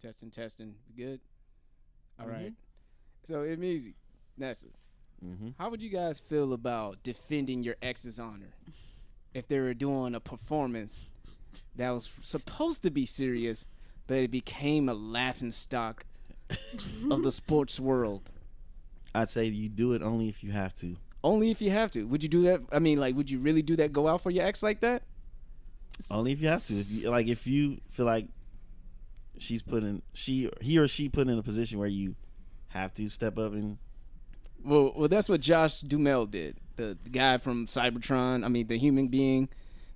Testing. Good? All right. So, it's easy. Nessa, how would you guys feel about defending your ex's honor if they were doing a performance that was supposed to be serious, but it became a laughing stock of the sports world? I'd say you do it only if you have to. Only if you have to. Would you do that? I mean, like, would you really do that? Go out for your ex like that? Only if you have to. If you feel like he or she put in a position where you have to step up and. Well, that's what Josh Duhamel did. The guy from Cybertron. I mean, the human being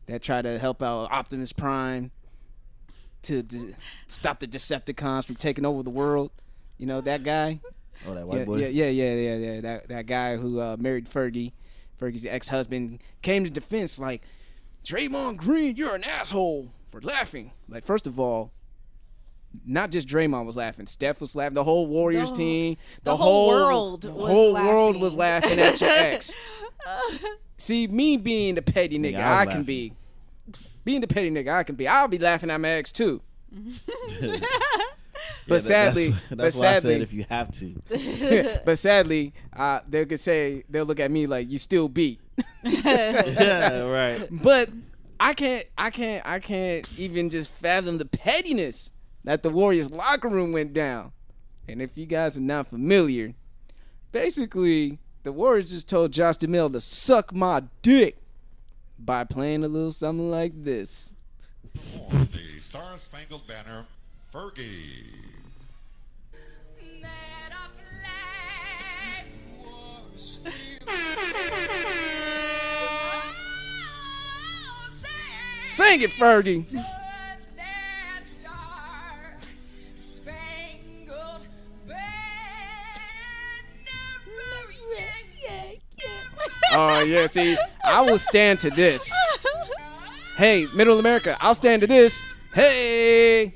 that tried to help out Optimus Prime to stop the Decepticons from taking over the world. You know that guy. Oh, that white boy? Yeah. That guy who married Fergie. Fergie's ex-husband came to defense like, Draymond Green, you're an asshole for laughing. Like, first of all, not just Draymond was laughing. Steph was laughing. The whole Warriors team. The whole world was laughing at your ex. See, me being the petty nigga I can be. Being the petty nigga I can be. I'll be laughing at my ex too. But sadly, that's why I said if you have to. But sadly, they'll look at me like you still beat. Yeah, right. But I can't even just fathom the pettiness that the Warriors locker room went down. And if you guys are not familiar, basically the Warriors just told Josh Duhamel to suck my dick by playing a little something like this. For the Star-Spangled Banner, Fergie. Sing it, Fergie. Oh, yeah, see, I will stand to this. Hey, Middle America, I'll stand to this. Hey.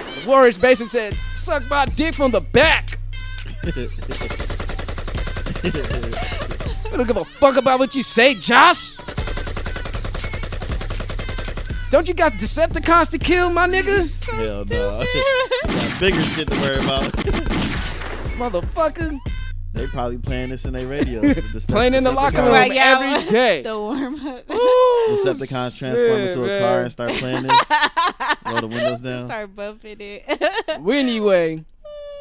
The Warriors basically said, suck my dick from the back. I don't give a fuck about what you say, Josh. Don't you got Decepticons to kill, my nigga? Hell no. Got bigger shit to worry about. Motherfucker. They probably playing this in their radio. Playing in the locker room every day. The warm-up. Decepticons transform into a car and start playing this. Roll the windows down. Start bumping it. Well, anyway,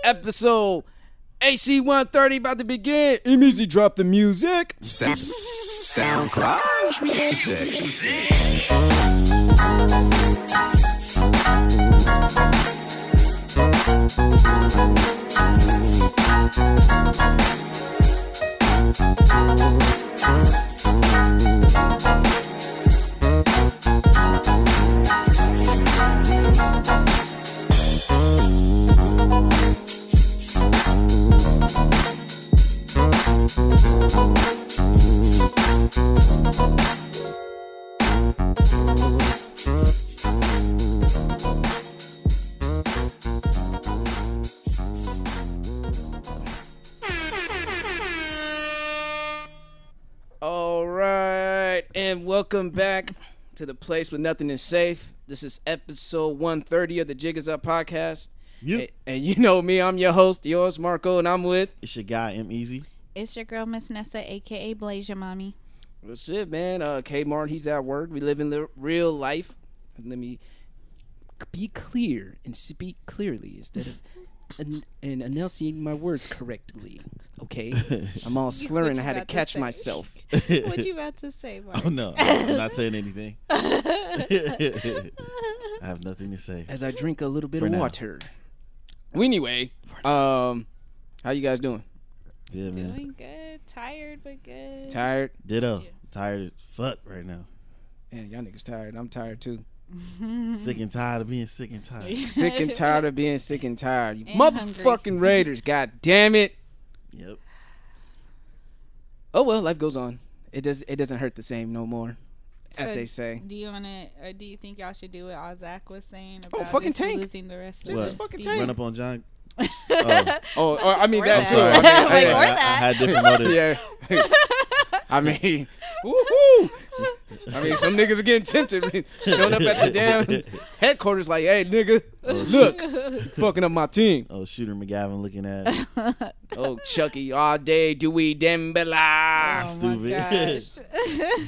episode AC 130 about to begin. Easy, drop the music. SoundCloud music. And welcome back to the place where nothing is safe. This is episode 130 of the Jig Is Up podcast. Yep. And you know me, I'm your host, yours, Marco, and I'm with... It's your guy, M Easy. It's your girl, Miss Nessa, a.k.a. Blaze Your Mommy. Well, shit, man. Kmart, he's at work. We live in real life. Let me be clear and speak clearly instead of and enunciating my words correctly. Okay? I'm all slurring. I had to catch myself. What you about to say, Mark? Oh, no. I'm not saying anything. I have nothing to say. As I drink a little bit of water. Well, anyway, how you guys doing? Good, man. Doing good. Tired, but good. Tired? Ditto. Tired as fuck right now. Man, y'all niggas tired. I'm tired, too. Sick and tired of being sick and tired. Sick and tired of being sick and tired. You and motherfucking hungry. Raiders. God damn it. Yep. Oh, well, life goes on. It doesn't hurt the same no more, as they say. Do you want to, or do you think y'all should do what all Zach was saying about fucking just tank. losing the rest of Just the fucking season? tank. Run up on John. I mean, Or that that. too. Sorry. I mean, Like, yeah. or that. I had different motives. Yeah. I mean, woohoo. I mean, some niggas are getting tempted. Showing up at the damn headquarters like, hey, nigga, look, fucking up my team. Oh, Shooter McGavin looking at Oh, Chucky, all day, Dewey Dembele. Oh Stupid. my gosh.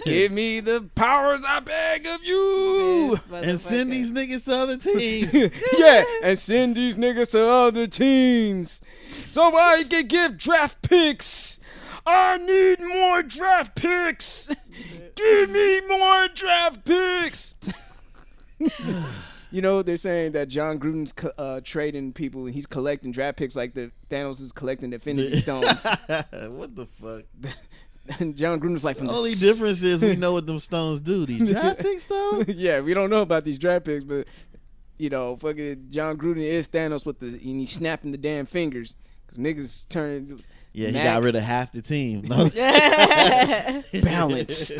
Give me the powers I beg of you. and send these niggas to other teams. Yeah, and send these niggas to other teams so I can give draft picks. I need more draft picks. Give me more draft picks. You know, they're saying that John Gruden's trading people and he's collecting draft picks like the Thanos is collecting Infinity Stones. What the fuck? And John Gruden's like, from The only difference is we know what them stones do. These draft picks, though? Yeah, we don't know about these draft picks, but you know, fucking John Gruden is Thanos and he's snapping the damn fingers because niggas turn. Yeah, he got rid of half the team. No. Balanced.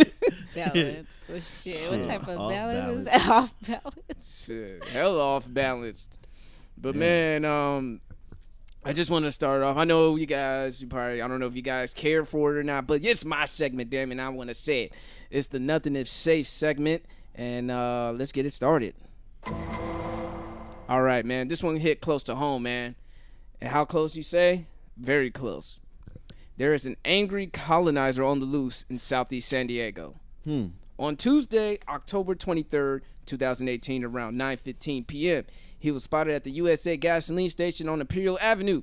Balance. Oh, shit. What type of Off balance is balance. that? Off balance. Shit, hell off balanced. But man, I just want to start off. I know you guys, I don't know if you guys care for it or not, but it's my segment, damn it, I want to say it. It's the Nothing If Safe segment, and let's get it started. All right, man, this one hit close to home, man. And how close you say? Very close. There is an angry colonizer on the loose in Southeast San Diego. On Tuesday, October 23rd, 2018, around 9:15 p.m., he was spotted at the USA gasoline station on Imperial Avenue.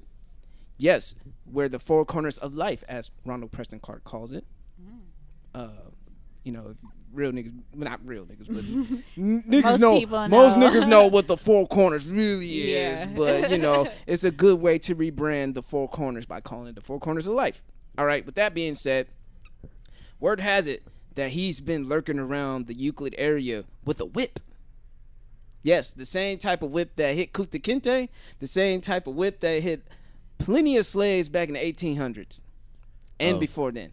Yes, where the four corners of life, as Ronald Preston Clark calls it. You know, if real niggas, well, not real niggas, but niggas most niggas know what the four corners really is. But, you know, it's a good way to rebrand the four corners by calling it the four corners of life. All right, with that being said, word has it that he's been lurking around the Euclid area with a whip. Yes, the same type of whip that hit Kunta Kinte, the same type of whip that hit plenty of slaves back in the 1800s and before then.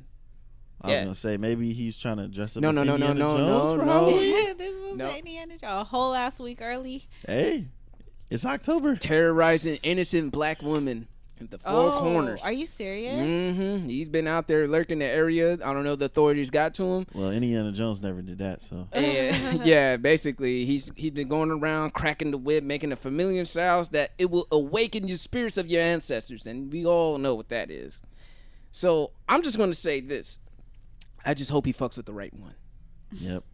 I was gonna say maybe he's trying to dress up as No, Indiana Jones for no. Halloween. This was Indiana Jones a whole last week early. Hey, it's October. Terrorizing innocent black women in the four corners. Are you serious? Mm-hmm. He's been out there lurking the area. I don't know if the authorities got to him. Well, Indiana Jones never did that, so. And, yeah, basically, he's been going around cracking the whip, making a familiar sounds that it will awaken your spirits of your ancestors, and we all know what that is. So I'm just going to say this. I just hope he fucks with the right one. Yep.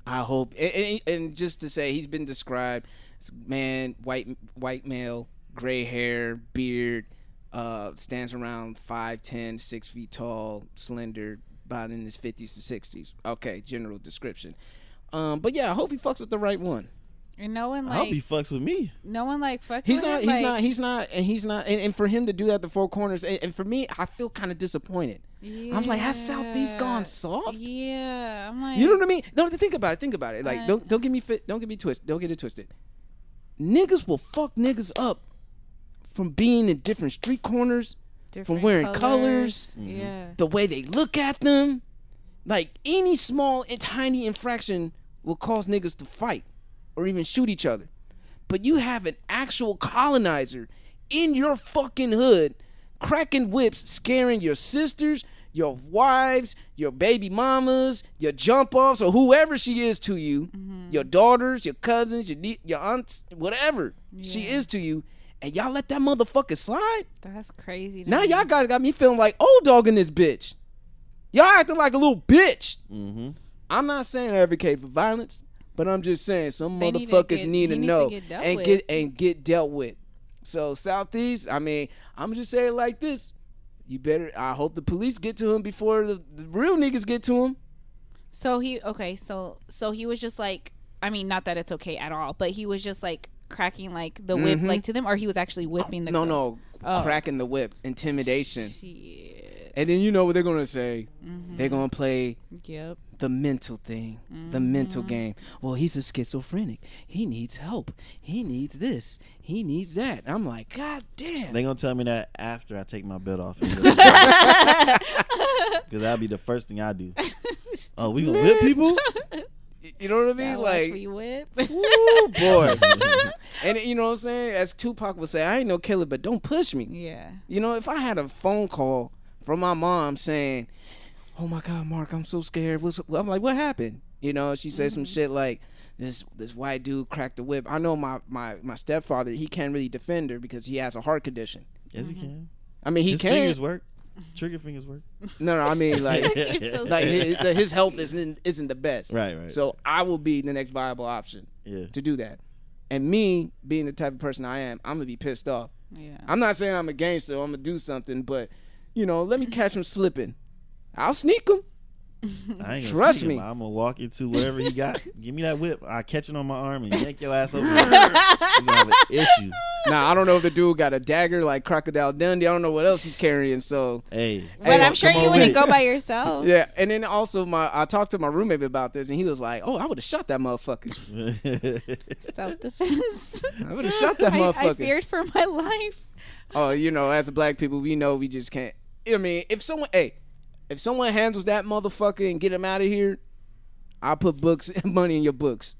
I hope, and just to say, he's been described as man, white male, gray hair, beard, stands around 5'10", 6 feet tall, slender, about in his 50s to 60s. Okay, general description. But yeah, I hope he fucks with the right one. And no one I hope he fucks with me. No one fucking. He's not, and for him to do that at the four corners, and for me, I feel kind of disappointed. Yeah. I'm like, has Southeast gone soft? Yeah, I'm like, you know what I mean? No, think about it. Like, don't get me twisted. Don't get it twisted. Niggas will fuck niggas up from being in different street corners, from wearing colors, the way they look at them. Like any small and tiny infraction will cause niggas to fight or even shoot each other. But you have an actual colonizer in your fucking hood, cracking whips, scaring your sisters, your wives, your baby mamas, your jump offs, or whoever she is to you, your daughters, your cousins, your aunts, whatever she is to you, and y'all let that motherfucker slide? That's crazy. Now y'all guys got me feeling like old dog in this bitch. Y'all acting like a little bitch. I'm not saying I advocate for violence, but I'm just saying some motherfuckers need to know and get dealt with. So Southeast, I mean, I'm just saying it like this. You better, I hope the police get to him before the real niggas get to him. So he was just like, I mean, not that it's okay at all, but he was just like cracking like the whip like to them, or he was actually whipping the girls? Cracking the whip, intimidation. Shit. And then you know what they're gonna say? They're gonna play Yep. the mental thing, the mental game. Well, he's a schizophrenic. He needs help. He needs this. He needs that. I'm like, God damn. They gonna tell me that after I take my belt off. Because that'll be the first thing I do. Oh, we gonna whip people? You know what I mean? Gotta like, watch me whip. ooh, boy. And you know what I'm saying? As Tupac would say, I ain't no killer, but don't push me. Yeah. You know, if I had a phone call from my mom saying, oh my God, Mark, I'm so scared. I'm like, what happened? You know, she said some shit like this white dude cracked the whip. I know my stepfather, he can't really defend her because he has a heart condition. Yes, he can. I mean, he His can. fingers work. Trigger fingers work. No, I mean like So like his health isn't the best. Right. So I will be the next viable option to do that. And me being the type of person I am, I'm gonna be pissed off. Yeah. I'm not saying I'm a gangster. I'm gonna do something, but you know, let me catch him slipping. I'll sneak him. I ain't gonna Trust sneak him. me. I'm gonna walk into whatever he got. Give me that whip. I catch it on my arm and yank your ass over. You gonna have an issue. Now I don't know if the dude got a dagger like Crocodile Dundee. I don't know what else he's carrying. So Hey, But I'm sure you wouldn't go by yourself. yeah, and then also I talked to my roommate about this, and he was like, "Oh, I would have shot that motherfucker. Self-defense. I would have shot that I motherfucker." feared for my life. Oh, you know, as a black people, we know we just can't. I mean, if someone handles that motherfucker and get him out of here, I'll put money in your books.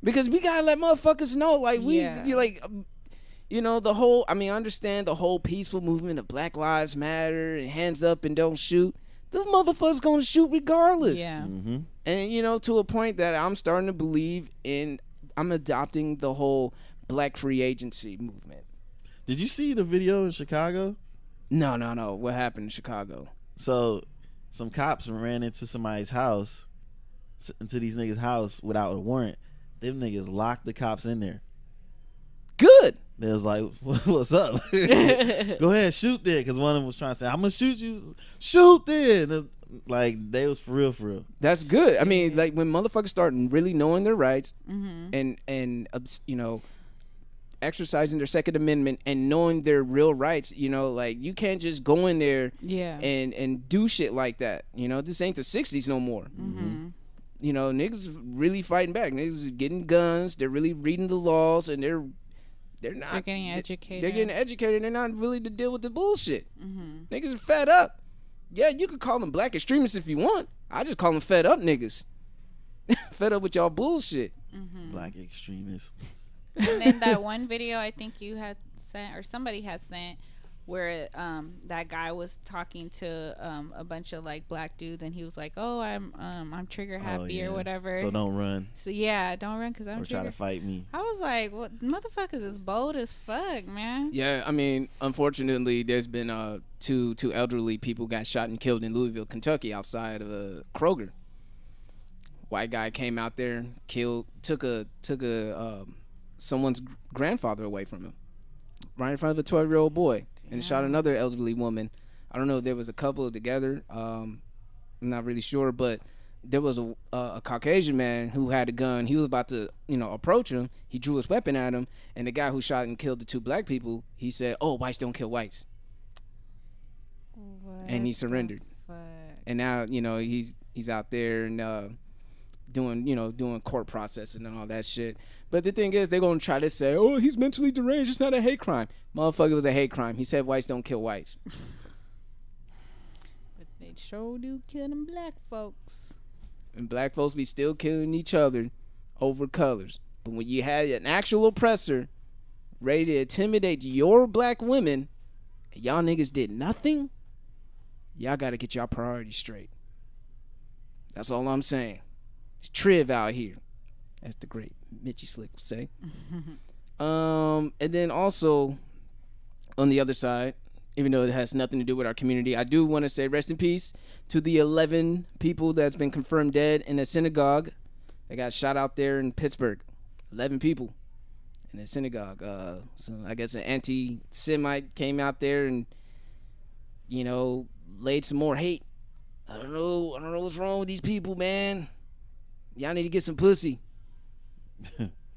Because we gotta let motherfuckers know, like you know, the whole. I mean, I understand the whole peaceful movement of Black Lives Matter and hands up and don't shoot. The motherfuckers gonna shoot regardless. Yeah. Mm-hmm. And you know, to a point that I'm starting to believe in. I'm adopting the whole Black free agency movement. Did you see the video in Chicago? No. What happened in Chicago? So, some cops ran into somebody's house, into these niggas' house without a warrant. Them niggas locked the cops in there. Good. They was like, "What's up? Go ahead, shoot there." Because one of them was trying to say, "I'm gonna shoot you." Shoot there. Like they was for real. That's good. I mean, like when motherfuckers start really knowing their rights and you know, exercising their Second Amendment and knowing their real rights, you know, like you can't just go in there and do shit like that. You know, this ain't the 60s no more. You know, niggas really fighting back. Niggas are getting guns. They're really reading the laws, and they're not. They're getting educated. They're getting educated. They're not really to deal with the bullshit. Niggas are fed up. Yeah, you could call them black extremists if you want. I just call them fed up niggas. Fed up with y'all bullshit. Black extremists. And then that one video I think you had sent or somebody had sent where that guy was talking to a bunch of like black dudes and he was like, "Oh, I'm trigger happy or whatever." So don't run. So yeah, don't run because I'm Or trigger. try to fight me. I was like, "What motherfuckers is bold as fuck, man." Yeah, I mean, unfortunately, there's been two elderly people got shot and killed in Louisville, Kentucky, outside of a Kroger. White guy came out there, took someone's grandfather away from him, right in front of a 12-year-old boy, and shot another elderly woman. I don't know if there was a couple together. I'm not really sure, but there was a Caucasian man who had a gun. He was about to, approach him. He drew his weapon at him, and the guy who shot and killed the two black people, he said, "Oh, whites don't kill whites," and he surrendered. And now, he's out there and doing court processing and all that shit. But the thing is, they're gonna try to say, "Oh, he's mentally deranged. It's not a hate crime." Motherfucker, it was a hate crime. He said whites don't kill whites. But they sure do kill them black folks. And black folks be still killing each other over colors. But when you had an actual oppressor ready to intimidate your black women, and y'all niggas did nothing, y'all gotta get y'all priorities straight. That's all I'm saying. It's Triv out here, as the great Mitchie Slick would say. And then also, on the other side, even though it has nothing to do with our community, I do want to say rest in peace to the 11 people that's been confirmed dead in a synagogue that got shot out there in Pittsburgh. 11 people in a synagogue. So I guess an anti-Semite came out there and, laid some more hate. I don't know what's wrong with these people, man. Y'all need to get some pussy.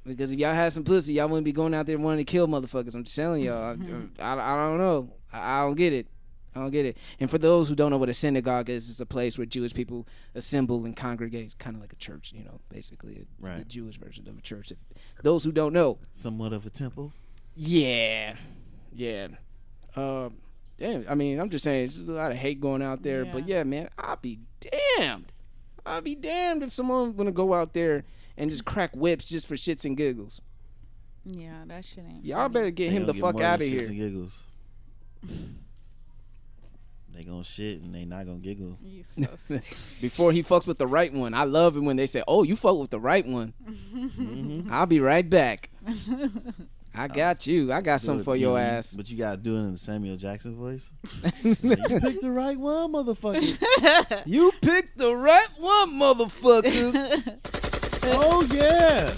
Because if y'all had some pussy, y'all wouldn't be going out there wanting to kill motherfuckers. I'm just telling y'all. I don't know. I don't get it. And for those who don't know what a synagogue is, it's a place where Jewish people assemble and congregate. It's kind of like a church, basically the Jewish version of a church. If those who don't know. Somewhat of a temple. Yeah. Damn, I mean, I'm just saying, there's a lot of hate going out there. Yeah. But yeah, man, I'll be damned if someone gonna go out there and just crack whips just for shits and giggles. Yeah, that shit ain't Y'all funny. better get him the fuck out of here. Giggles. They gonna shit and they not gonna giggle. You so stupid. Before he fucks with the right one. I love it when they say, "Oh, you fuck with the right one." I'll be right back. I got you. I got something for your ass. But you gotta do it in the Samuel Jackson voice. You picked the right one, motherfucker. You picked the right one, motherfucker. Oh yeah.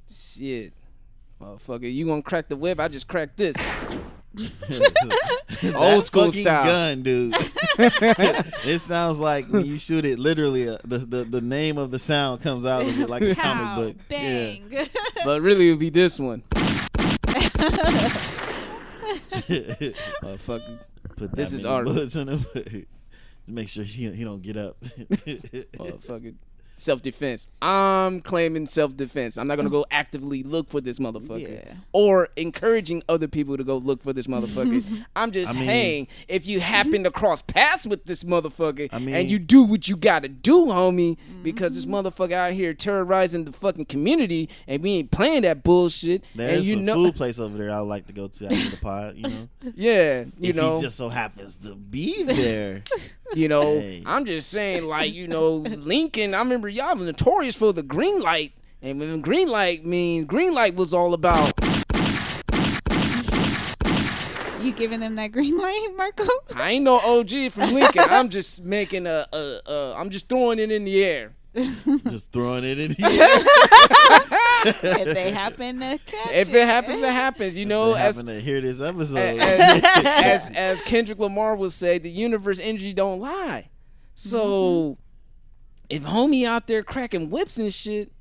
Shit. Motherfucker, you gonna crack the whip? I just cracked this. Old school fucking style. gun, dude. It sounds like when you shoot it, literally, the name of the sound comes out of it like a comic Pow, book. bang. Yeah. But really, it would be this one. Motherfucker. Put This that is many art. bullets in him. Make sure he don't get up. Motherfucker. Self-defense. I'm claiming self-defense. I'm not gonna go actively look for this motherfucker, Yeah. or encouraging other people to go look for this motherfucker. I'm just saying, if you happen to cross paths with this motherfucker, and you do what you gotta do, homie, because this motherfucker out here terrorizing the fucking community, and we ain't playing that bullshit. There's and a food place over there I would like to go to after the pod. You know, yeah, if he just so happens to be there. You know, Hey. I'm just saying, like, you know, Lincoln, I remember y'all were notorious for the green light. And when green light means, green light was all about. You giving them that green light, Marco? I ain't no OG from Lincoln. I'm just making I'm just throwing it in the air. Just throwing it in here. If they happen to catch If it happens, it happens. You know, They as happen to hear this episode. as Kendrick Lamar would say, the universe energy don't lie. So if homie out there cracking whips and shit,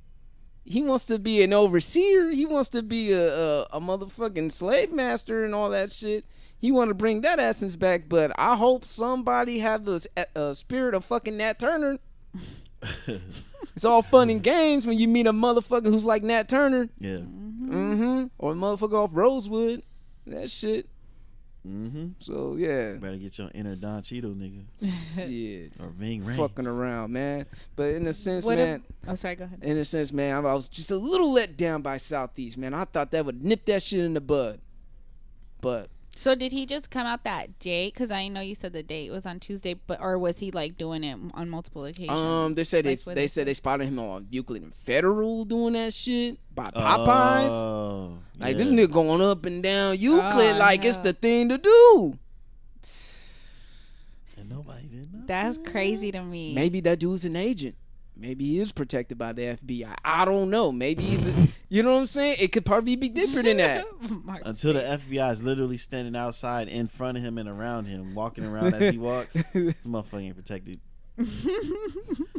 he wants to be an overseer. He wants to be a motherfucking slave master and all that shit. He want to bring that essence back. But I hope somebody have the spirit of fucking Nat Turner. It's all fun and games when you meet a motherfucker who's like Nat Turner. Yeah. Or a motherfucker off Rosewood. That shit. So yeah. Better get your inner Don Cheeto nigga. Shit. Or Ving Rhames. Fucking around, man. But in a sense, What man. oh, sorry, go ahead. In a sense, man, I was just a little let down by Southeast, man. I thought that would nip that shit in the bud. But So did he just come out that date? Because I know you said the date was on Tuesday, but or was he like doing it on multiple occasions? they said Like, they said they spotted him on Euclid and Federal doing that shit by Popeyes. Oh, Like yeah. this nigga going up and down Euclid Oh, like it's hell. the thing to do. And nobody did nothing. That's crazy to me. Maybe that dude's an agent. Maybe he is protected by the FBI. I don't know. Maybe he's, you know what I'm saying? It could probably be deeper than that. Until the FBI is literally standing outside in front of him and around him, walking around as he walks. This motherfucker ain't protected.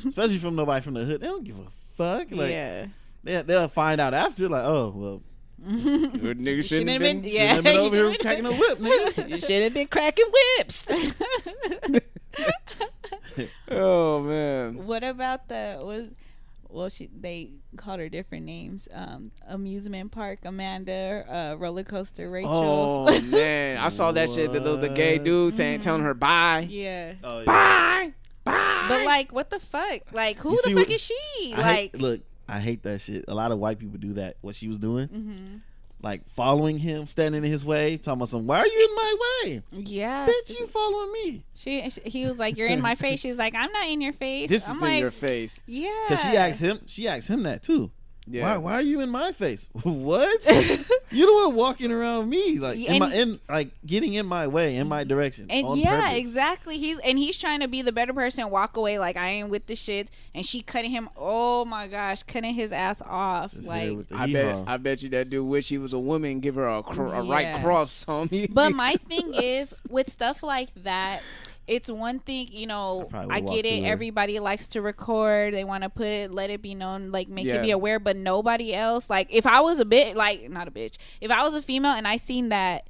Especially from nobody from the hood. They don't give a fuck. Like, Yeah. they'll find out after, like, oh, well, Good nigga shouldn't have been. Yeah. shouldn't have been you over here know cracking a whip, nigga. You should have been cracking whips. Oh man. What about they called her different names. Amusement park Amanda, roller coaster Rachel. Oh man, I saw that shit. The gay dude telling her bye, Yeah. Oh, yeah. bye, bye. But like, what the fuck? Like, who You the see fuck what- is she? I hate that shit. A lot of white people do that. What she was doing, like following him, standing in his way, talking about some. Why are you in my way, Yeah. bitch? You following me? He was like, "You're in my face." She's like, "I'm not in your face." This I'm is like, in your face. Yeah. Because she asked him that too. Yeah. Why are you in my face? What? You the one walking around me, like getting in my way, in my direction. And on yeah, purpose. exactly. He's trying to be the better person, walk away like I ain't with the shit, and she cutting him. Oh my gosh, cutting his ass off. Just like, here with the I hee-haw. bet you that dude wish he was a woman and give her a right Yeah. cross, homie. but my thing is with stuff like that. It's one thing, probably I would walk get it. through her. Everybody likes to record. They want to let it be known, like make Yeah. it be aware, but nobody else. Like if I was not a bitch, if I was a female and I seen that,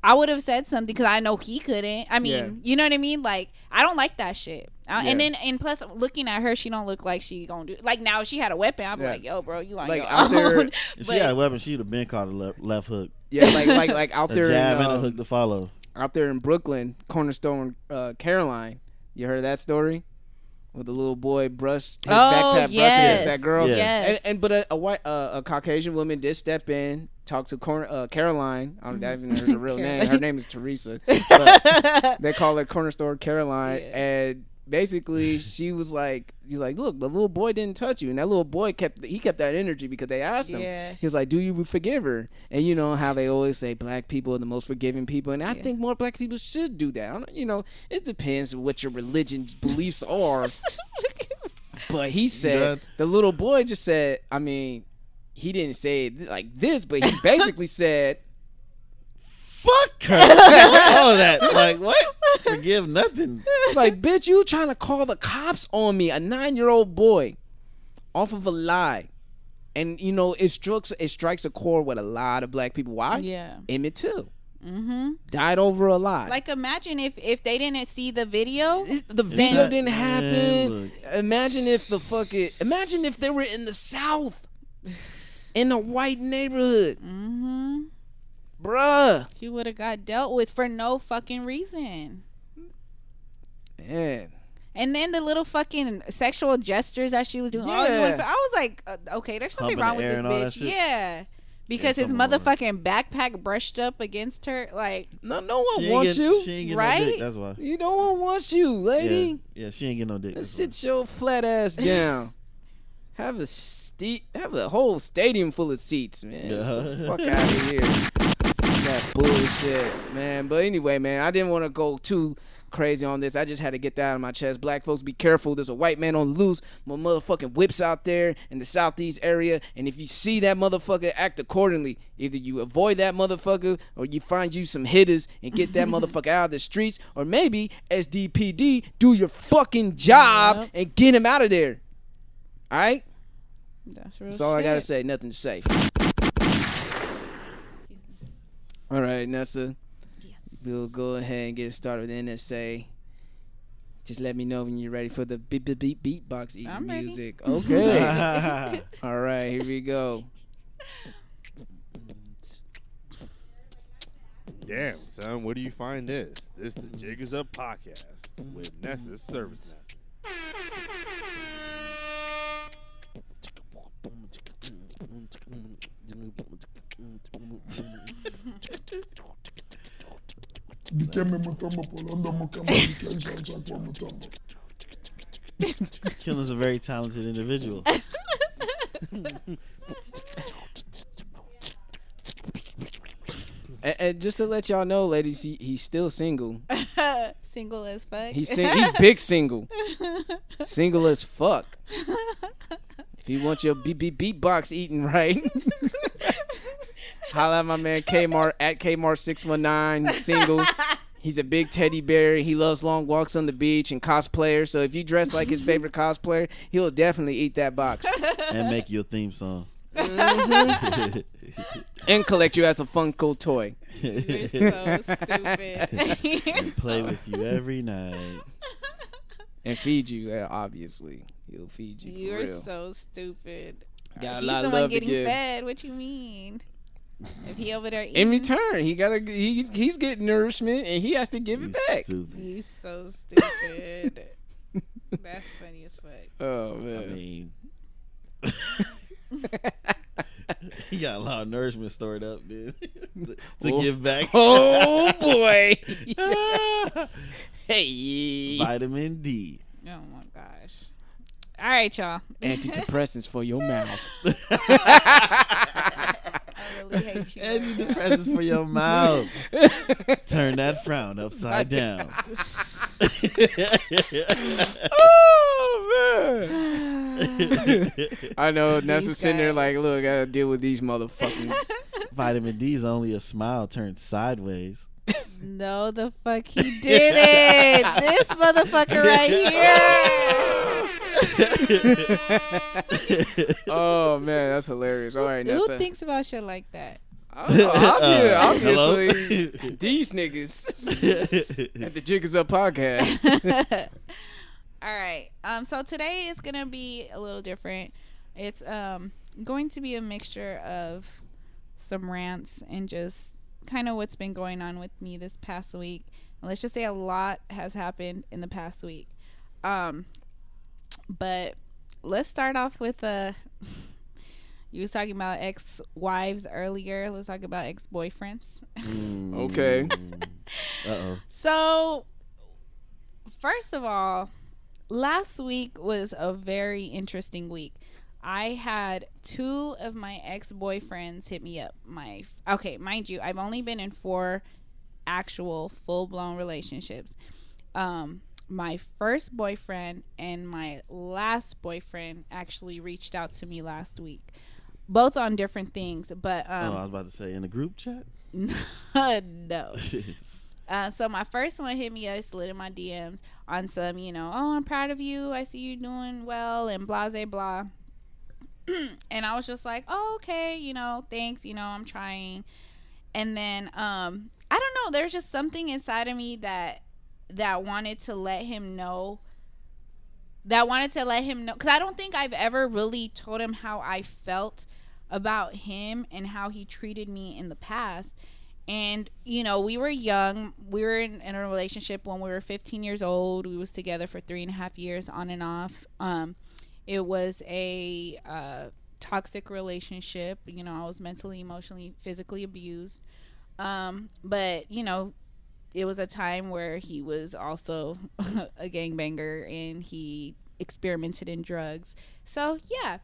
I would have said something because I know he couldn't. I mean, Yeah. you know what I mean? Like, I don't like that shit. Yeah. And plus looking at her, she don't look like she gonna do, like now if she had a weapon, I'd be Yeah. like, yo, bro, you on Like, your out there- own. If she had a weapon, she'd have been called a left hook, Yeah, like out a there jab in, and a hook to follow. out there in Brooklyn, Cornerstone, Caroline. You heard that story? Where the little boy brushed his backpack brush against that girl. Yeah. Yes. But a white, a Caucasian woman did step in, talked to Caroline. I don't even know her real name. Her name is Teresa. But they call her Corner Store Caroline. Yeah. And basically, she was like, look, the little boy didn't touch you. And that little boy kept that energy because they asked him. Yeah. He was like, do you forgive her? And you know how they always say black people are the most forgiving people. And I think more black people should do that. I don't, it depends on what your religion's beliefs are. But he said, the little boy just said, I mean, he didn't say it like this, but he basically said, fuck her. All of that. Like, what? Forgive nothing. Like, bitch, you trying to call the cops on me, a 9-year-old boy, off of a lie. And, it strikes a chord with a lot of black people. Why? Yeah. Emmett too. Died over a lie. Like, imagine if they didn't see the video. The video didn't happen. Man, Imagine if they were in the South, in a white neighborhood. Bruh. She would have got dealt with for no fucking reason. Man. And then the little fucking sexual gestures that she was doing. Yeah. I was like, okay, there's something Pumping wrong the with air this and all that bitch. shit? Yeah. Because his something wrong. motherfucking backpack brushed up against her. Like, No one wants you. She ain't get Right? no dick. That's why. You no one wants you, lady. Yeah, she ain't get no dick. Let's That's sit your flat ass down. Have a whole stadium full of seats, man. Get the fuck out of here. That bullshit, man. But anyway, man, I didn't want to go too crazy on this. I just had to get that out of my chest. Black folks, be careful. There's a white man on the loose. My motherfucking whips out there in the southeast area. And if you see that motherfucker, act accordingly. Either you avoid that motherfucker or you find you some hitters and get that motherfucker out of the streets. Or maybe, as DPD, do your fucking job and get him out of there. All right? That's all I got to say. Nothing to say. All right, Nessa. We'll go ahead and get started with NSA. Just let me know when you're ready for the beatbox eating I'm ready. music. Okay. All right, here we go. Damn, son, where do you find this? This the Jig is Up podcast with Nessa's Service Nessa. Killer's a very talented individual. And just to let y'all know, ladies, he's still single. Single as fuck. He's big single. Single as fuck. If you want your beatbox eating right, holla at my man Kmart at Kmart619. He's single. He's a big teddy bear. He loves long walks on the beach and cosplayer. So if you dress like his favorite cosplayer, he'll definitely eat that box. And make you a theme song. And collect you as a Funko toy. You're so stupid. And play with you every night. And feed you, obviously. He'll feed you for You're real. so stupid. Got a He's lot the of one love to getting give. fed. What you mean? If he over there eating, In return, he's getting nourishment and he has to give it back. Stupid. you so stupid. That's funny as fuck. Oh I man. mean, he got a lot of nourishment stored up, dude, to give back. Oh boy. Hey. Vitamin D. Oh my gosh. All right, y'all. Antidepressants for your mouth. I really hate you. Antidepressants for your mouth. Turn that frown upside down. Oh man. I know Nessa's sitting there like, look, I gotta deal with these motherfuckers. Vitamin D is only a smile turned sideways. No, the fuck he didn't. This motherfucker right here. Oh man, that's hilarious. All right, Who Nessa. thinks about shit like that? Obviously, these niggas at the Jig is Up podcast. All right. So today is gonna be a little different. It's going to be a mixture of some rants and just kind of what's been going on with me this past week. And let's just say a lot has happened in the past week. But let's start off with You was talking about ex-wives earlier. Let's talk about ex-boyfriends. Okay. Uh-oh. So, first of all, last week was a very interesting week. I had 2 of my ex-boyfriends hit me up. Okay, mind you, I've only been in 4 actual full-blown relationships. My first boyfriend and my last boyfriend actually reached out to me last week, both on different things. But I was about to say in the group chat. no. So my first one hit me up, slid in my DMs on some, oh, I'm proud of you. I see you doing well and blah, blah, blah. And I was just like, oh, okay, thanks, I'm trying. And then, I don't know, there's just something inside of me that wanted to let him know, because I don't think I've ever really told him how I felt about him and how he treated me in the past. And, we were young. We were in a relationship when we were 15 years old. We was together for 3.5 years on and off. It was a toxic relationship. I was mentally, emotionally, physically abused. But, it was a time where he was also a gangbanger and he experimented in drugs. So, yeah.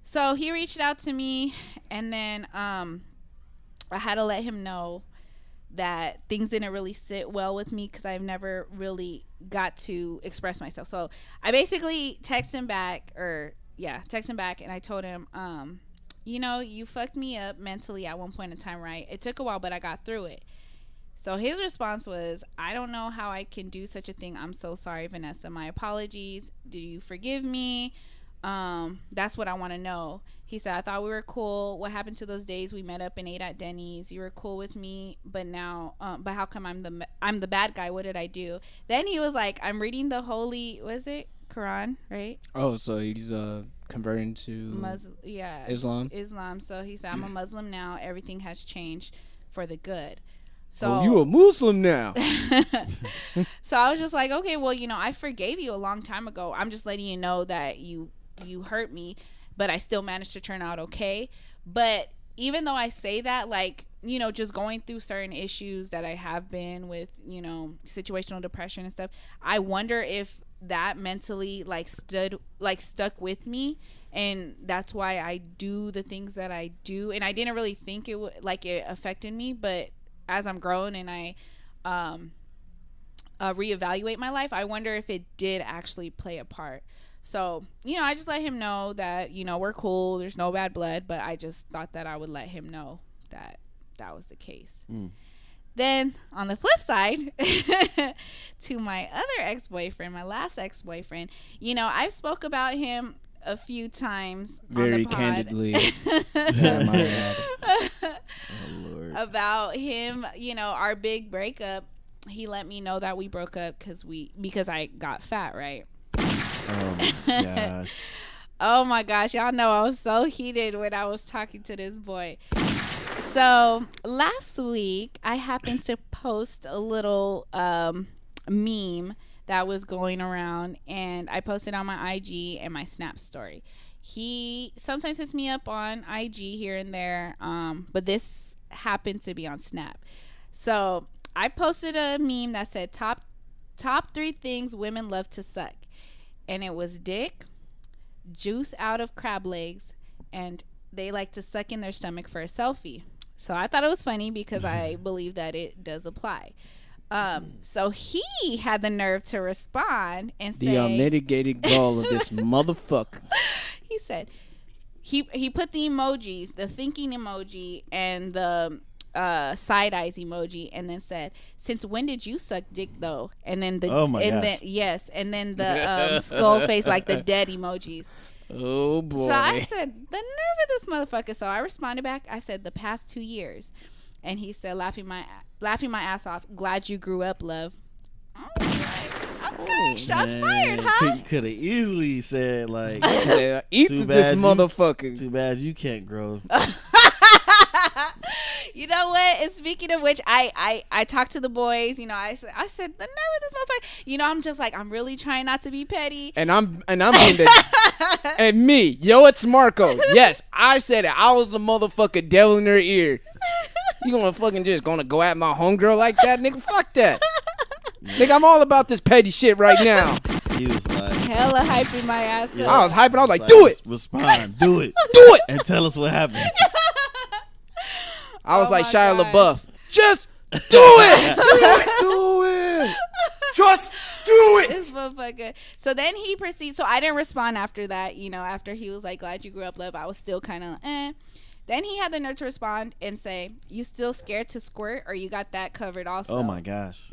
So he reached out to me, and then I had to let him know that things didn't really sit well with me because I've never really got to express myself. So I basically texted him back, and I told him, you fucked me up mentally at one point in time, right? It took a while, but I got through it. So his response was, I don't know how I can do such a thing. I'm so sorry, Vanessa. My apologies. Do you forgive me? That's what I want to know. He said, I thought we were cool. What happened to those days we met up and ate at Denny's? You were cool with me, but now, but how come I'm the bad guy? What did I do? Then he was like, I'm reading the holy, was it Quran, right? Oh, so he's converting to Islam. So he said, I'm a Muslim now. Everything has changed for the good. So you a Muslim now. So I was just like, okay, well, I forgave you a long time ago. I'm just letting you know that you hurt me, but I still managed to turn out okay. But even though I say that, like, just going through certain issues that I have been with, situational depression and stuff, I wonder if that mentally stuck with me, and that's why I do the things that I do. And I didn't really think it it affected me, but as I'm growing and I reevaluate my life, I wonder if it did actually play a part. So, I just let him know that, we're cool. There's no bad blood, but I just thought that I would let him know that that was the case. Then on the flip side, to my other ex-boyfriend, my last ex-boyfriend, I've spoke about him a few times very on the pod. Candidly. Yeah, my bad. Oh, Lord. About him, our big breakup. He let me know that we broke up because I got fat, right? Oh my gosh. Oh my gosh, y'all know I was so heated when I was talking to this boy. So last week I happened to post a little meme that was going around, and I posted on my IG and my Snap story. He sometimes hits me up on IG here and there, but this happened to be on Snap. So I posted a meme that said top 3 things women love to suck, and it was dick, juice out of crab legs, and they like to suck in their stomach for a selfie. So I thought it was funny because I believe that it does apply. So he had the nerve to respond and say, the unmitigated gall of this motherfucker. He said, he put the emojis, the thinking emoji and the side eyes emoji, and then said, since when did you suck dick though? And then the and then the skull face, like the dead emojis. Oh boy. So I said, the nerve of this motherfucker. So I responded back. I said, the past 2 years. And he said, laughing my ass off, glad you grew up, love. Okay, shots fired, huh? Could have easily said, like, eat this motherfucker. Too bad you can't grow. You know what? And speaking of which, I talked to the boys. You know, I said the nerve of this motherfucker. You know, I'm just like, I'm really trying not to be petty. And I'm being the and me, yo, it's Marco. Yes, I said it. I was the motherfucker devil in their ear. You gonna fucking just gonna go at my homegirl like that, nigga? Fuck that. Nigga, I'm all about this petty shit right now. He was like, Hella hyping my ass up. I was hyping. I was like, do it. Respond. Do it. Do it. And tell us what happened. I was Oh like my Shia God. LaBeouf. Just do it. Do it. Just do it. This motherfucker. So then he proceeds. So I didn't respond after that. You know, after he was like, glad you grew up, love. I was still kind of Then he had the nerve to respond and say, you still scared to squirt, or you got that covered also? Oh my gosh.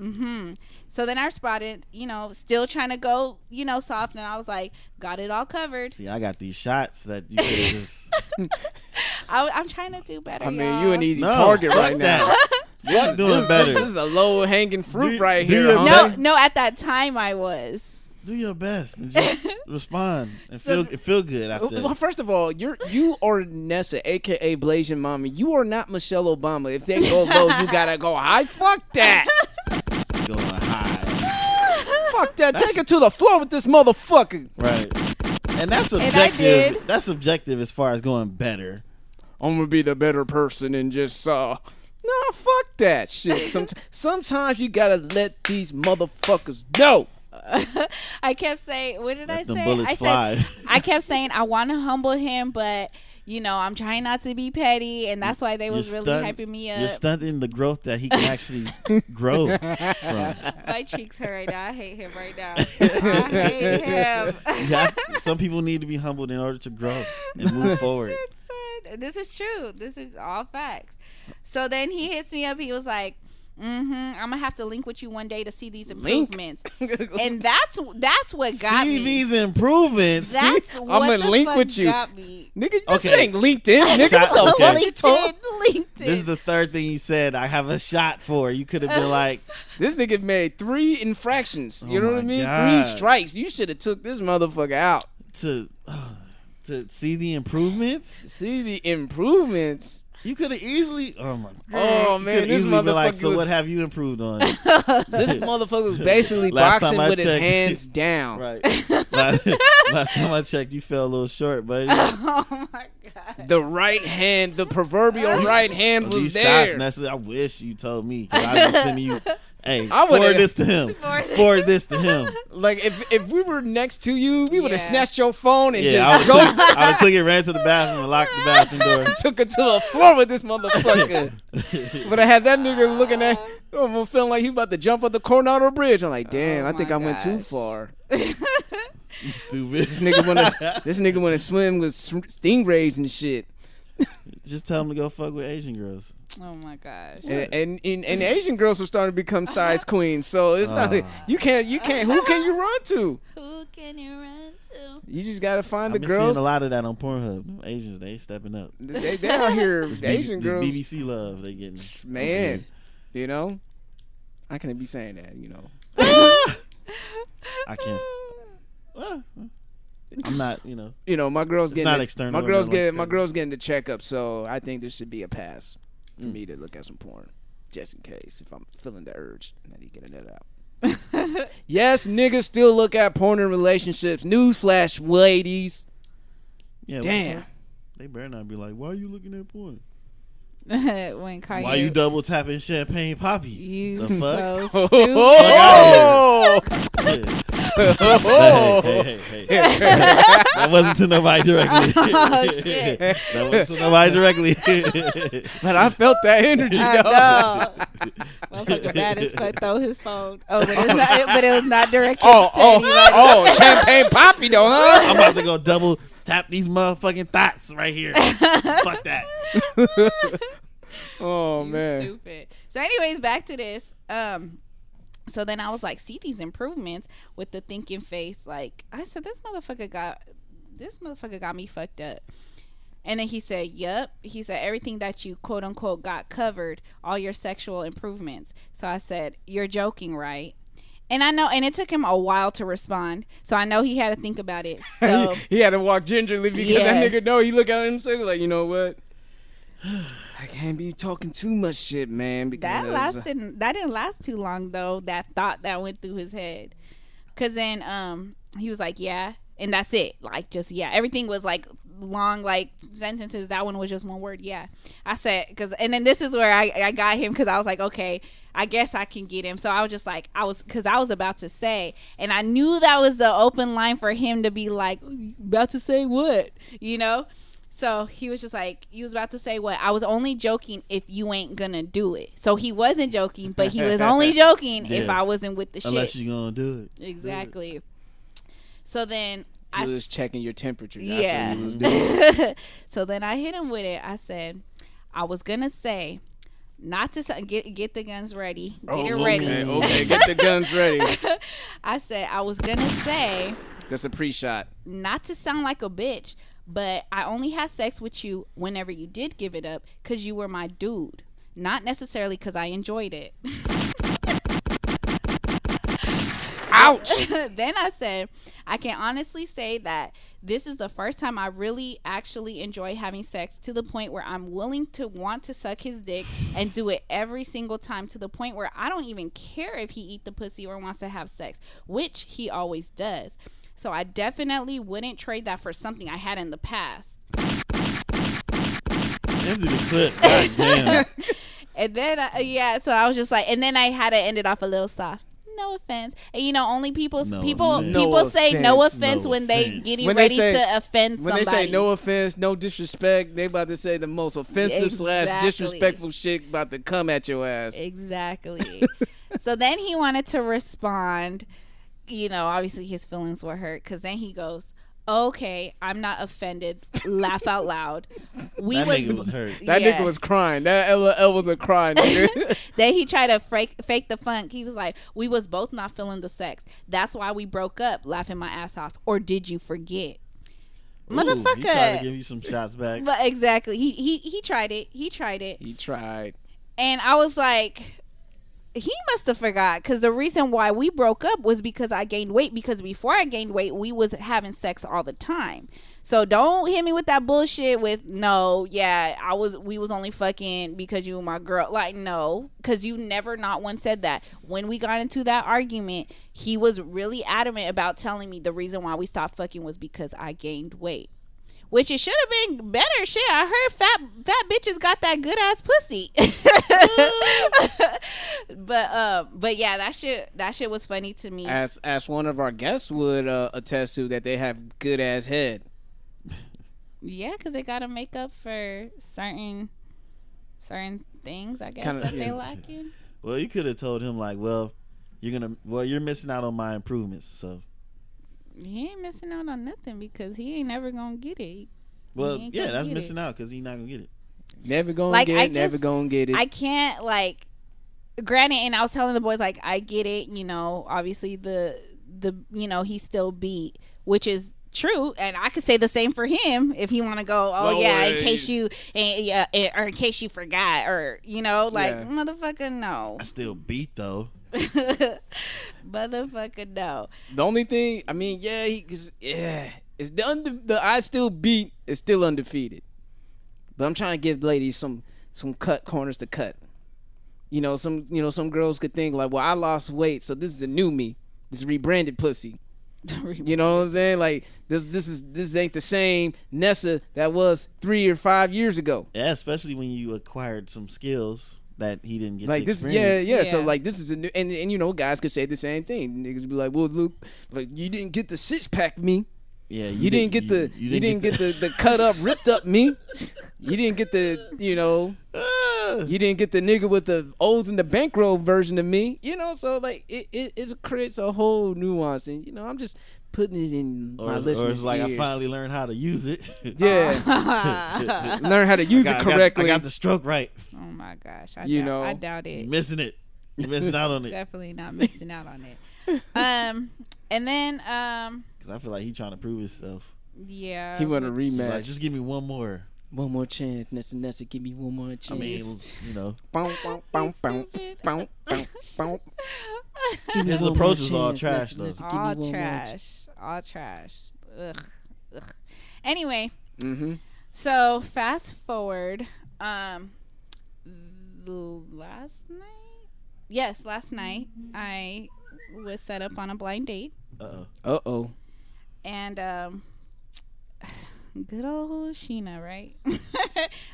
So then I responded, you know, still trying to go, you know, soft. And I was like, got it all covered. See, I got these shots that you could have just. I'm trying to do better. I mean, y'all. you an easy No, target fuck right now. that. You're doing better. This is a low hanging fruit Do- right do here. your homie. No, at that time I was. Do your best and just respond and So- feel good after. Well, first of all, you are Nessa, aka Blasian Mama. You are not Michelle Obama. If they go low, you gotta go high. Fuck that. Going high. Fuck that. Take it to the floor with this motherfucker. Right. And that's I subjective. did. That's subjective as far as going better. I'm gonna be the better person and just no, fuck that shit. Sometimes you gotta let these motherfuckers know. I kept saying, what did Let I them say? bullets I fly. said, I kept saying, I want to humble him, but you know, I'm trying not to be petty, and that's why they was really hyping me up. You're stunting the growth that he can actually grow from. My cheeks hurt right now. I hate him right now. I hate him. Some people need to be humbled in order to grow and move forward. Shit, son. This is true. This is all facts. So then he hits me up. He was like, I'm gonna have to link with you one day to see these improvements. And that's what got See me. these improvements. That's I'm what gonna the link fuck with you. got me. Nigga, this Okay. ain't LinkedIn. Nigga, Shot- what the okay. fuck you talking? LinkedIn. This is the third thing you said. I have a shot for. You could have been like, This nigga made 3 infractions. You Oh know what I my mean? God. 3 strikes. You should have took this motherfucker out. to see the improvements. See the improvements. You could have easily. Oh my. Oh, You man, coulda this easily been like, motherfucker so was- what have you improved on? This motherfucker was basically Last boxing time I with his checked- hands down. Right. Last time I checked, you fell a little short, buddy. Oh my god. The right hand, the proverbial right hand was These there. shots, Nessa, I wish you told me because I was sending you. Hey, I would've- forward this to him. Forward this to him. Like if we were next to you, we would have Yeah. snatched your phone and Yeah, just I would have took it, ran to the bathroom, and locked the bathroom door. took it to the floor with this motherfucker. But I had that nigga looking at, feeling like he about to jump up the Coronado Bridge. I'm like, damn, Oh I think my I went too gosh. far. You stupid. This nigga wanna swim with stingrays and shit. Just tell him to go fuck with Asian girls. Oh my gosh. And Asian girls are starting to become size queens. So it's not like, you can't. Who can you run to? Who can you run to? You just gotta find I've the been girls. seeing a lot of that on Pornhub. Them Asians, they stepping up. They out here. This, Asian this girls, BBC love they getting. man. You know, I can't be saying that. You know, I can't. Well, I'm not. my girls It's getting not the- external My or girls nothing get like my that. girls getting the checkup. So I think there should be a pass for me to look at some porn, just in case if I'm feeling the urge. And I need to get it out. Yes, niggas still look at porn in relationships. Newsflash, ladies. Yeah. Damn. They better not be like, why are you looking at porn? When Kanye, Why you double tapping champagne poppy? you The fuck? so stupid. Oh! Hey. That wasn't to nobody directly. That wasn't to nobody directly. But I felt that energy, I though. know. Motherfucker bad as fuck. Throw his phone. Oh, but it was not directed Oh, to anybody. champagne poppy though, huh? I'm about to go double tap these motherfucking thoughts right here. Fuck that. Oh You man. stupid. So, anyways, back to this. So then I was like, see these improvements with the thinking face. Like I said, this motherfucker got me fucked up. And then he said, yup. He said, everything that you quote unquote got covered, all your sexual improvements. So I said, you're joking, right? And I know, and it took him a while to respond. So I know he had to think about it. So he had to walk gingerly because Yeah. that nigga know he look at him and say like, you know what? I can't be talking too much shit, man. Because That didn't last too long though. That thought that went through his head. Cause then he was like, yeah, and that's it. Like just yeah. Everything was like long like sentences. That one was just one word. Yeah. I said and then this is where I got him because I was like, okay, I guess I can get him. So I was just like I was about to say, and I knew that was the open line for him to be like, about to say what, you know. So he was just like, you was about to say what? I was only joking if you ain't gonna do it. So he wasn't joking, but he was only joking if I wasn't with the shit. Unless you gonna do it. Exactly. So then he was checking your temperature. That's yeah. what he was doing. So then I hit him with it. I said, I was gonna say, not to get the guns ready. Get it ready. Okay, get the guns ready. I said I was gonna say. That's a pre-shot. Not to sound like a bitch, but I only had sex with you whenever you did give it up because you were my dude. Not necessarily because I enjoyed it. Ouch! Then I said, I can honestly say that this is the first time I really actually enjoy having sex to the point where I'm willing to want to suck his dick and do it every single time to the point where I don't even care if he eat the pussy or wants to have sex, which he always does. So I definitely wouldn't trade that for something I had in the past. Empty the clip. God damn. And then, so I was just like, and then I had to end it off a little soft. No offense. And you know, only people say no offense when they getting ready to offend somebody. When they say no offense, no disrespect, they about to say the most offensive / disrespectful shit about to come at your ass. Exactly. So then he wanted to respond. You know, obviously his feelings were hurt because then he goes, okay, I'm not offended. Laugh out loud. Nigga was hurt. That nigga was crying. That L was a crying nigga. Then he tried to fake the funk. He was like, we was both not feeling the sex. That's why we broke up, laughing my ass off. Or did you forget? Ooh, motherfucker. He tried to give you some shots back. But exactly. He tried it. He tried. And I was like, he must have forgot because the reason why we broke up was because I gained weight, because before I gained weight we was having sex all the time. So don't hit me with that bullshit with we was only fucking because you were my girl. Like, no, because you never not once said that. When we got into that argument, he was really adamant about telling me the reason why we stopped fucking was because I gained weight. Which it should have been better. Shit, I heard fat bitches got that good ass pussy. But yeah, that shit was funny to me. As one of our guests would attest to, that they have good ass head. Yeah, because they gotta make up for certain things, I guess, that they lacking. Well, you could have told him like, you're missing out on my improvements, so. He ain't missing out on nothing because he ain't never gonna get it. Well, yeah, that's missing out because he's not gonna get it. Never gonna get it. Never gonna get it. I can't, like, granted, and I was telling the boys, like, I get it, you know, obviously the you know, he still beat, which is true, and I could say the same for him if he want to go, in case you or in case you forgot, or, you know, like, motherfucker, no. I still beat though. Motherfucker, no. The only thing, I mean, it's the I still beat is still undefeated, but I'm trying to give ladies some cut corners to cut. You know, some girls could think like, well, I lost weight, so this is a new me. This is rebranded pussy. You know what I'm saying? Like, this ain't the same Nessa that was 3 or 5 years ago. Yeah, especially when you acquired some skills that he didn't get like to this. experience. Yeah. So like, this is a new, and you know, guys could say the same thing. Niggas be like, well, look, like, you didn't get the 6-pack me. Yeah, you didn't get the cut up, ripped up me. You didn't get the, you know, you didn't get the nigga with the O's in the bankroll version of me. You know, so like it creates a whole nuance, and you know, I'm just putting it in my listeners' Or it's like ears. I finally learned how to use it. Yeah, learn how to use it correctly. I got the stroke right. Oh my gosh, I doubt it. You're missing it. You're missing out on it. Definitely not missing out on it. And then because I feel like he's trying to prove himself. Yeah, he want a rematch. Like, just give me one more chance, Nessa, give me one more chance. I mean, you know, his approach is all trash, though. All trash. Ugh. Anyway, so fast forward. last night. Yes, last night I was set up on a blind date. Uh-oh. And good old Sheena, right?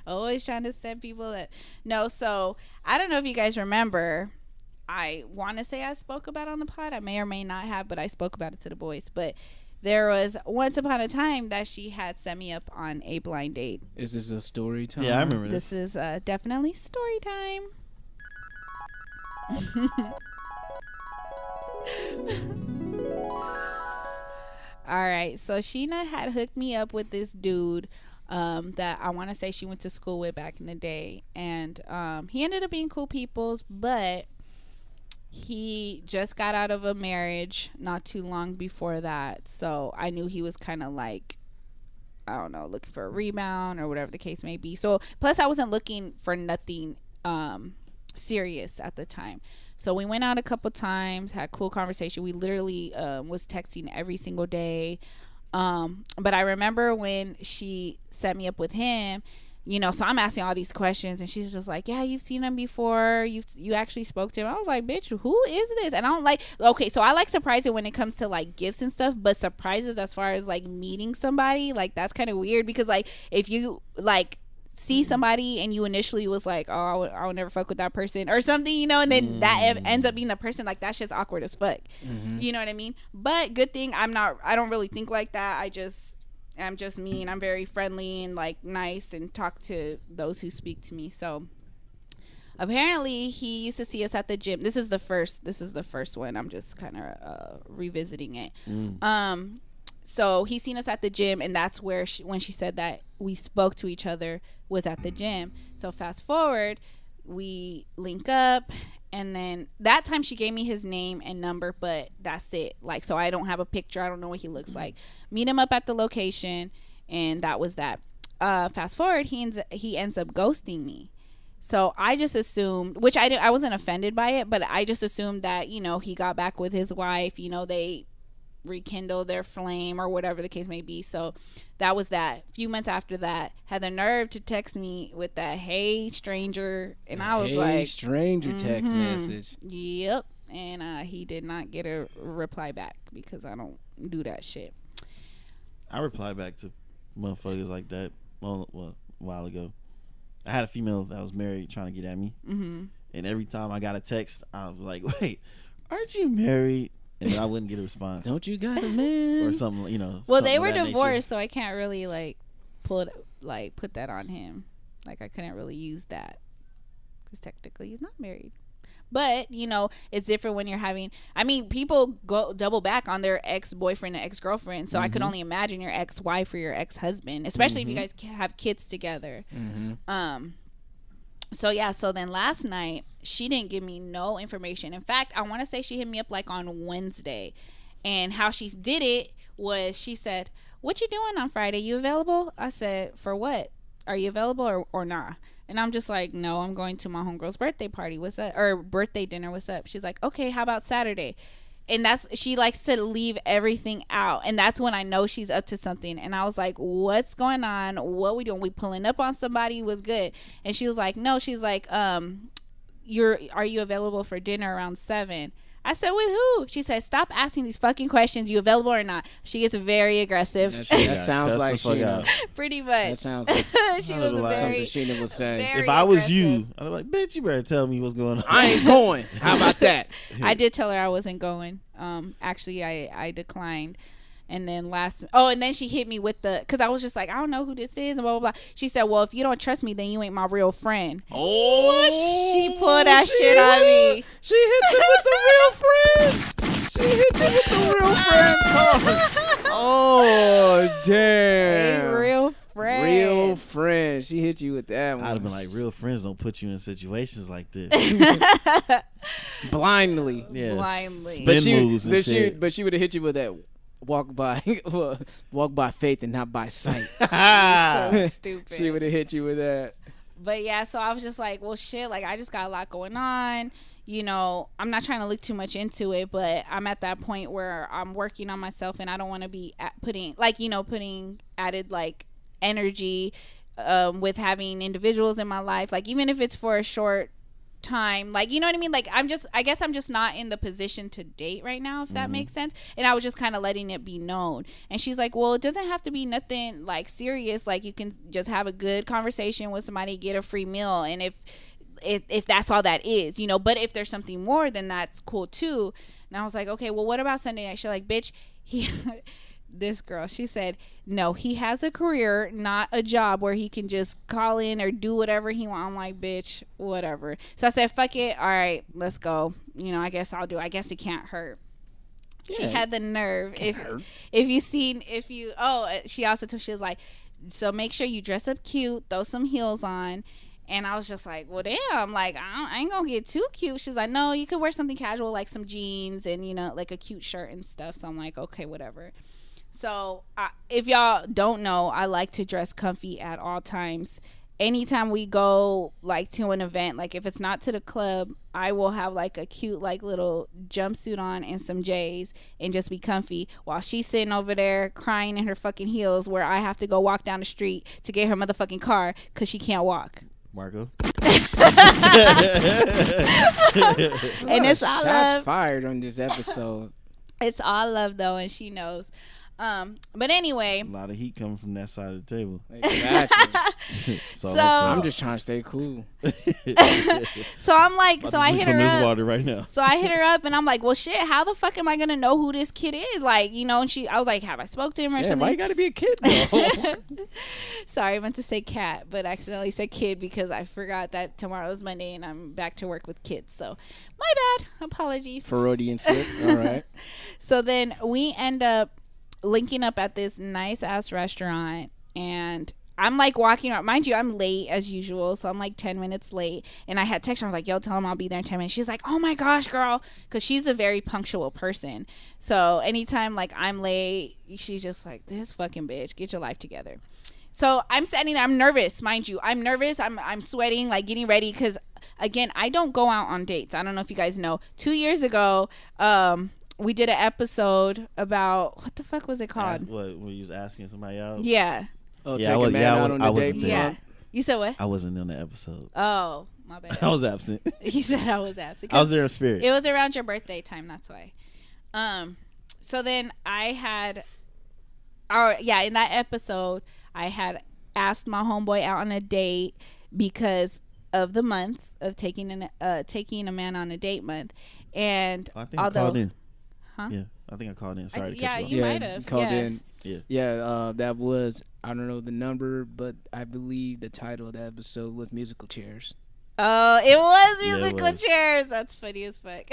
Always trying to set people up. No, so I don't know if you guys remember. I want to say I spoke about it on the pod. I may or may not have, but I spoke about it to the boys. But there was once upon a time that she had set me up on a blind date. Is this a story time? Yeah, I remember this. This is definitely story time. All right, so Sheena had hooked me up with this dude that I want to say she went to school with back in the day, and he ended up being cool peoples, but he just got out of a marriage not too long before that, so I knew he was kind of like, I don't know, looking for a rebound or whatever the case may be. So plus I wasn't looking for nothing serious at the time. So we went out a couple times, had cool conversation. We literally was texting every single day. But I remember when she set me up with him, you know, so I'm asking all these questions and she's just like, yeah, you've seen him before. You actually spoke to him. I was like, bitch, who is this? And I don't like, okay, so I like surprises when it comes to like gifts and stuff, but surprises as far as like meeting somebody, like that's kind of weird because like if you like see somebody and you initially was like, oh, I would never fuck with that person or something, you know, and then that ends up being the person, like that shit's awkward as fuck. You know what I mean? But good thing I don't really think like that. I'm just me, and I'm very friendly and like nice and talk to those who speak to me. So apparently he used to see us at the gym. This is the first one. I'm just kind of revisiting it. So he seen us at the gym, and that's where when she said that we spoke to each other was at the gym. So fast forward, we link up, and then that time she gave me his name and number, but that's it. Like, so I don't have a picture. I don't know what he looks like. Meet him up at the location, and that was that. Fast forward, he ends up ghosting me. So I just assumed, which I wasn't offended by it, but I just assumed that, you know, he got back with his wife, you know, they rekindle their flame or whatever the case may be. So that was that. A few months after that, had the nerve to text me with that, hey stranger, and I was like, stranger text message. Yep. And he did not get a reply back because I don't do that shit. I reply back to motherfuckers like that well a while ago. I had a female that was married trying to get at me, and every time I got a text, I was like, wait, aren't you married? And then I wouldn't get a response. Don't you got a man? Or something, you know. Well, they were divorced, nature. so I can't really like put that on him. Like I couldn't really use that because technically he's not married. But you know, it's different when you're having. I mean, people go double back on their ex-boyfriend and ex-girlfriend. So I could only imagine your ex-wife or your ex-husband, especially if you guys have kids together. So yeah, so then last night she didn't give me no information. In fact, I want to say she hit me up like on Wednesday, and how she did it was she said, "What you doing on Friday? You available?" I said, "For what? Are you available or not?" And I'm just like, "No, I'm going to my homegirl's birthday party. What's up? Or birthday dinner. What's up?" She's like, "Okay, how about Saturday?" And she likes to leave everything out, and that's when I know she's up to something. And I was like, what's going on? What we doing? We pulling up on somebody? Was good? And she was like, no. She's like, are you available for dinner around 7? I said, with who? She said, stop asking these fucking questions. You available or not? She gets very aggressive. That sounds like Sheena. Pretty much. That sounds like She was very, something Sheena was saying. very If I was aggressive. you, I'd be like, bitch, you better tell me what's going on. I ain't going. How about that? I did tell her I wasn't going. Actually, I declined. And then and then she hit me with because I was just like, I don't know who this is, and blah, blah, blah. She said, well, if you don't trust me, then you ain't my real friend. Oh, what? She pulled that shit on me. She hit you with the real friends. She hit you with the real friends card. Oh, damn. Hey, real friend. Real friends. She hit you with that one. I'd have been like, real friends don't put you in situations like this. Blindly. Yeah, Blindly. spin moves and shit. But she would have hit you with that walk by faith and not by sight. So stupid. She would have hit you with that. But yeah, so I was just like, well, shit, like I just got a lot going on. You know, I'm not trying to look too much into it, but I'm at that point where I'm working on myself, and I don't want to be putting added like energy with having individuals in my life, like even if it's for a short time, like, you know what I mean, like I guess I'm just not in the position to date right now, if that makes sense. And I was just kind of letting it be known. And she's like, well, it doesn't have to be nothing like serious, like you can just have a good conversation with somebody, get a free meal, and if that's all that is, you know, but if there's something more, then that's cool too. And I was like, okay, well, what about Sunday night? She's like, bitch, this girl, she said, no, he has a career, not a job where he can just call in or do whatever he wants. I'm like, bitch, whatever. So I said, fuck it. All right, let's go. You know, I guess I'll do. I guess it can't hurt. Yeah, she had the nerve. She also told, she was like, so make sure you dress up cute, throw some heels on. And I was just like, well, damn, like, I ain't gonna get too cute. She's like, no, you could wear something casual, like some jeans and, you know, like a cute shirt and stuff. So I'm like, okay, whatever. So if y'all don't know, I like to dress comfy at all times. Anytime we go like to an event, like if it's not to the club, I will have like a cute like little jumpsuit on and some J's and just be comfy while she's sitting over there crying in her fucking heels where I have to go walk down the street to get her motherfucking car because she can't walk. Marco. And it's all shots love. fired on this episode. It's all love though, and she knows. But anyway, A lot of heat coming from that side of the table. Exactly. So I'm just trying to stay cool. so I'm like, so I hit some her of this up. water right now. So I hit her up, and I'm like, well, shit, how the fuck am I gonna know who this kid is? Like, you know, and I was like, have I spoke to him or Yeah, something? why you gotta be a kid though? Sorry, I meant to say cat, but I accidentally said kid because I forgot that tomorrow is Monday and I'm back to work with kids. So my bad. Apologies. Freudian slip. All right. So then we end up linking up at this nice ass restaurant, and I'm like walking around. Mind you, I'm late as usual, so I'm like 10 minutes late. And I had texted her. I was like, yo, tell him I'll be there in 10 minutes. She's like, oh my gosh, girl. Because she's a very punctual person. So anytime like I'm late, she's just like, this fucking bitch, get your life together. So I'm standing there. I'm nervous, mind you. I'm nervous. I'm sweating, like getting ready. Because, again, I don't go out on dates. I don't know if you guys know. 2 years ago, we did an episode about, what the fuck was it called? What, when you was asking somebody out? Yeah. Oh, Yeah, take I was- a man yeah, I out was- on I the was date. there. Yeah. bump. You said what? I wasn't on the episode. Oh, my bad. I was absent. He said I was absent. I was there in spirit. It was around your birthday time. That's why. So then I had, in that episode, I had asked my homeboy out on a date because of the month of taking a man on a date month, and I think I called in. Huh? Yeah, I think I called in. Sorry to yeah, cut you off. you might have. Called Yeah. in. Yeah. Yeah, that was, I don't know the number, but I believe the title of the episode was Musical Chairs. Oh, it was Yeah, it musical was. chairs. That's funny as fuck.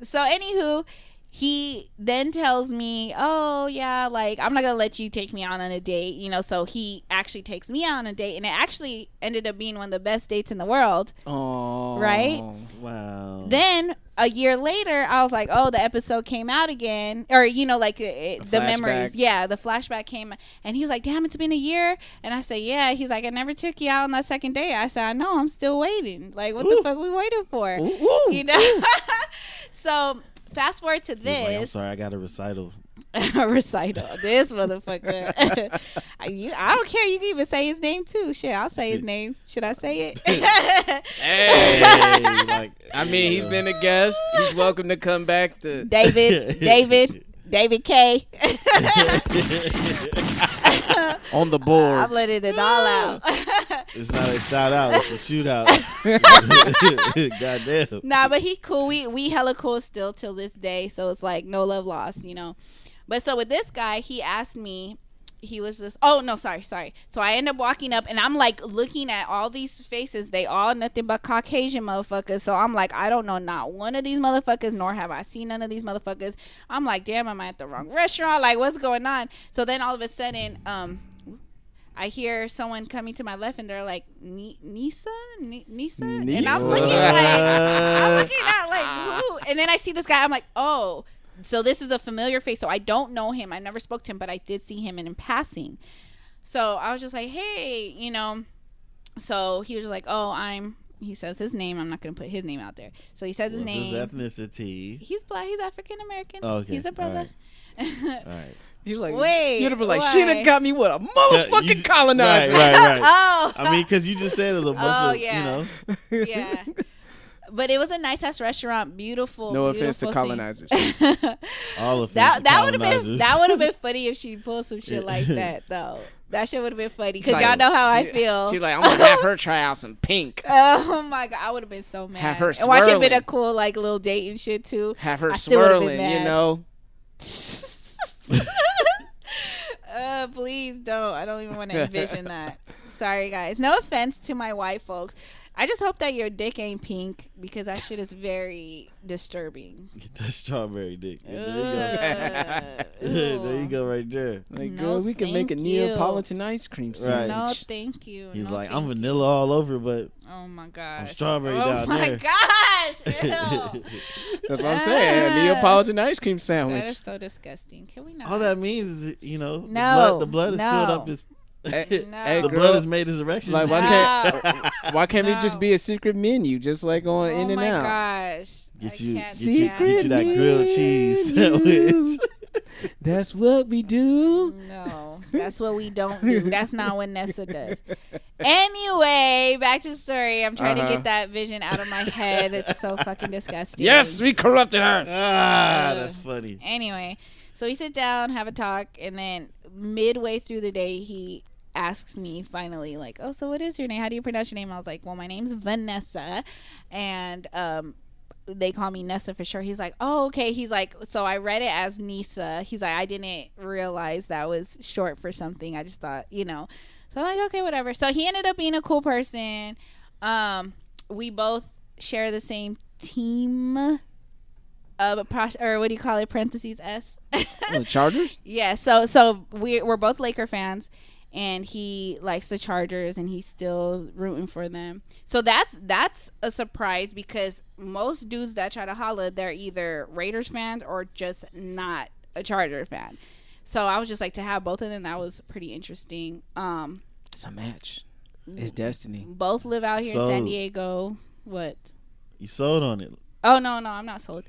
So anywho, he then tells me, oh yeah, like I'm not gonna let you take me out on a date, you know. So he actually takes me out on a date, and it actually ended up being one of the best dates in the world. Oh, Right? Wow. Then a year later, I was like, oh, the episode came out again, or you know, like the memories. flashback. Yeah, the flashback came, and he was like, damn, it's been a year. And I said, yeah. He's like, I never took you out on that second day. I said, I know, I'm still waiting. Like, what the fuck we waiting for? You know. So fast forward to He was like, I'm this. sorry, I got a recital. Recital. This motherfucker. I don't care. You can even say his name too. Shit, I'll say his name. Should I say it? Hey, Like, I mean, he's been a guest. He's welcome to come back to. David K. On the board. I'm letting it all out. it's not a shout out, it's a shootout. Goddamn. Nah, but he's cool. We hella cool still till this day. So it's like no love lost, you know. But so with this guy, he asked me. He was just, oh no, sorry. So I end up walking up, and I'm like looking at all these faces. They all nothing but Caucasian motherfuckers. So I'm like, I don't know not one of these motherfuckers, nor have I seen none of these motherfuckers. I'm like, damn, am I at the wrong restaurant? Like, what's going on? So then all of a sudden, I hear someone coming to my left, and they're like, Nessa, and I'm looking at like who? And then I see this guy. I'm like, oh. So this is a familiar face. So I don't know him. I never spoke to him, but I did see him in passing. So I was just like, hey, you know. So he was just like, oh, I'm he says his name. I'm not gonna put his name out there. So he says his What's name. his ethnicity? He's black. He's African American. Oh, okay. He's a brother. All right. You're like, Wait, you'd have been like, why? Sheena got me with a motherfucking colonizer. Right. Oh, I mean, because you just said it was a bunch of, yeah. Yeah. But it was a nice ass restaurant, beautiful. No offense to beautiful colonizers. all of that would have been funny if she pulled some shit like that though. That shit would have been funny because Like, y'all know how I feel. She's like, I'm gonna have her try out some pink. Oh my god, I would have been so mad. Have her and watch it been swirling. a cool like little date and shit too. Have her I still would've been swirling, you mad. know. Please don't. I don't even want to envision that. Sorry, guys. No offense to my white folks. I just hope that your dick ain't pink because that shit is very disturbing. Get that strawberry dick. There Ugh. you go. There you go right there. Like, No, girl, we can make a thank you. Neapolitan ice cream sandwich. No, thank you. He's No, like, thank I'm you. vanilla all over, but Oh my gosh. strawberry oh down my there. gosh. Ew. That's what I'm saying. A Neapolitan ice cream That sandwich. is so disgusting. Can we not? all that means is, No, the blood is no. filled up his. Hey, No. hey, The girl, blood has made his erection. like, why can't it just No. be a secret menu, just like on Oh In and my Out? gosh. Get I you can't get you stand- that grilled cheese sandwich. That's what we do. No, that's what we don't do. That's not what Nessa does. Anyway, back to the story. I'm trying to get that vision out of my head. It's so fucking disgusting. Yes, we corrupted her. That's funny. Anyway, so we sit down, have a talk, and then midway through the day, he asks me finally, like, oh, so what is your name? How do you pronounce your name? I was like, well, my name's Vanessa, and they call me Nessa for sure. He's like, oh, okay. He's like, so I read it as Nessa. He's like, I didn't realize that was short for something. I just thought, So I'm like, okay, whatever. So he ended up being a cool person. We both share the same team. Or what do you call it? Parentheses S. Oh, Chargers? Yeah. So we're both Laker fans. And he likes the Chargers, and he's still rooting for them. So that's a surprise because most dudes that try to holla, they're either Raiders fans or just not a Charger fan. So I was just like, to have both of them, that was pretty interesting. It's a match. It's destiny. Both live out here in San Diego. What? You sold on it. Oh no, I'm not sold.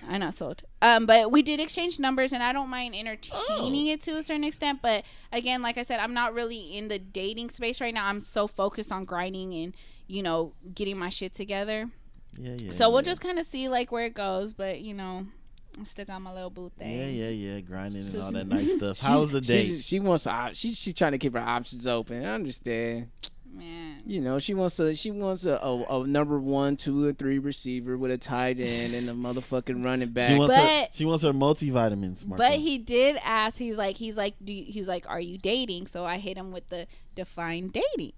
I'm not sold. But we did exchange numbers, and I don't mind entertaining it to a certain extent. But again, like I said, I'm not really in the dating space right now. I'm so focused on grinding and getting my shit together. Yeah. So we'll just kind of see like where it goes. But I still got my little boo thing. Yeah. Grinding and all that nice stuff. How was the date? She wants she's trying to keep her options open. I understand. Man. She wants a number 1, 2, and 3 receiver with a tight end and a motherfucking running back. She wants her multivitamins. Marco. But he did ask. He's like, are you dating? So I hit him with the define dating.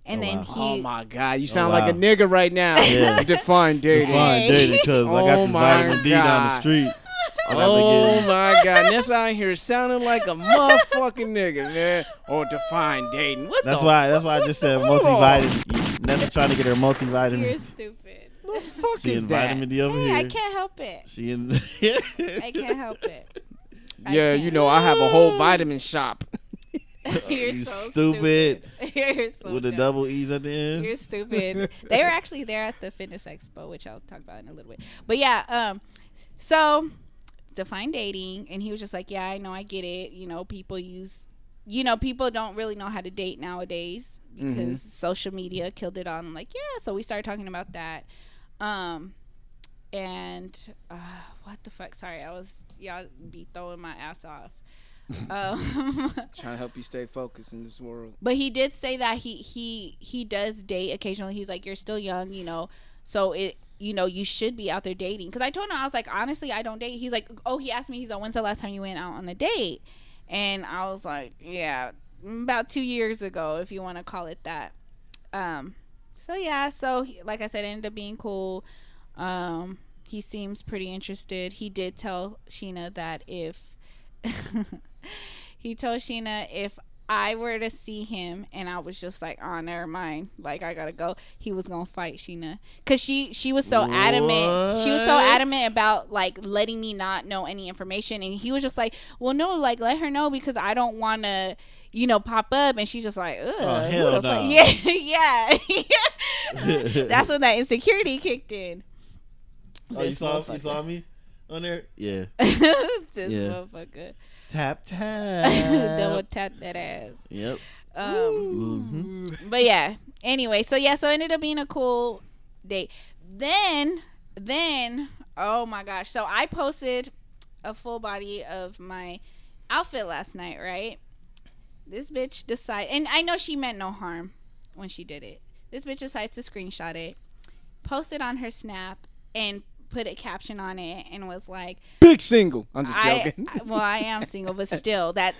And then oh my God, you sound like a nigga right now. Yeah. Define dating. Define dating because I got this vitamin D down the street. Oh my God, Nessa out here sounding like a motherfucking nigga, man. Or define dating. That's why I just said multivitamin. Nessa trying to get her multivitamins. You're stupid. What the fuck She is in that? vitamin D over Hey, here. I can't help it. She in. I can't help it. Yeah, I have a whole vitamin shop. You're You so stupid. You're so With the dumb. double E's at the end. You're stupid. They were actually there at the fitness expo, which I'll talk about in a little bit. But yeah, so define dating, and he was just like, yeah, I know, I get it. People don't really know how to date nowadays because social media killed it all. I'm like, yeah. So we started talking about that. And what the fuck? Sorry, y'all be throwing my ass off. Trying to help you stay focused in this world. But he did say that he does date occasionally. He's like, you're still young, so you should be out there dating. Because I told him, I was like, honestly, I don't date. He's like, oh, he asked me, he's like, when's the last time you went out on a date? And I was like, yeah, about 2 years ago, if you want to call it that. So like I said, it ended up being cool. He seems pretty interested. He did tell Sheena that if I were to see him and I was just like, oh, never mind, like I gotta go, he was gonna fight Sheena, because she was so adamant. She was so adamant about like letting me not know any information, and he was just like, well, no, like let her know because I don't want to, pop up. And she's just like, ugh, hell who the fuck? no. Yeah. That's when that insecurity kicked in. Oh, you saw me on there? Yeah. This Yeah. motherfucker. Tap. Double tap that ass. Yep. But yeah. Anyway, so it ended up being a cool date. Then, oh my gosh. So I posted a full body of my outfit last night, right? This bitch decided, and I know she meant no harm when she did it. This bitch decides to screenshot it, post it on her Snap, and put a caption on it, and was like, "Big single." I'm just joking. I am single, but still, that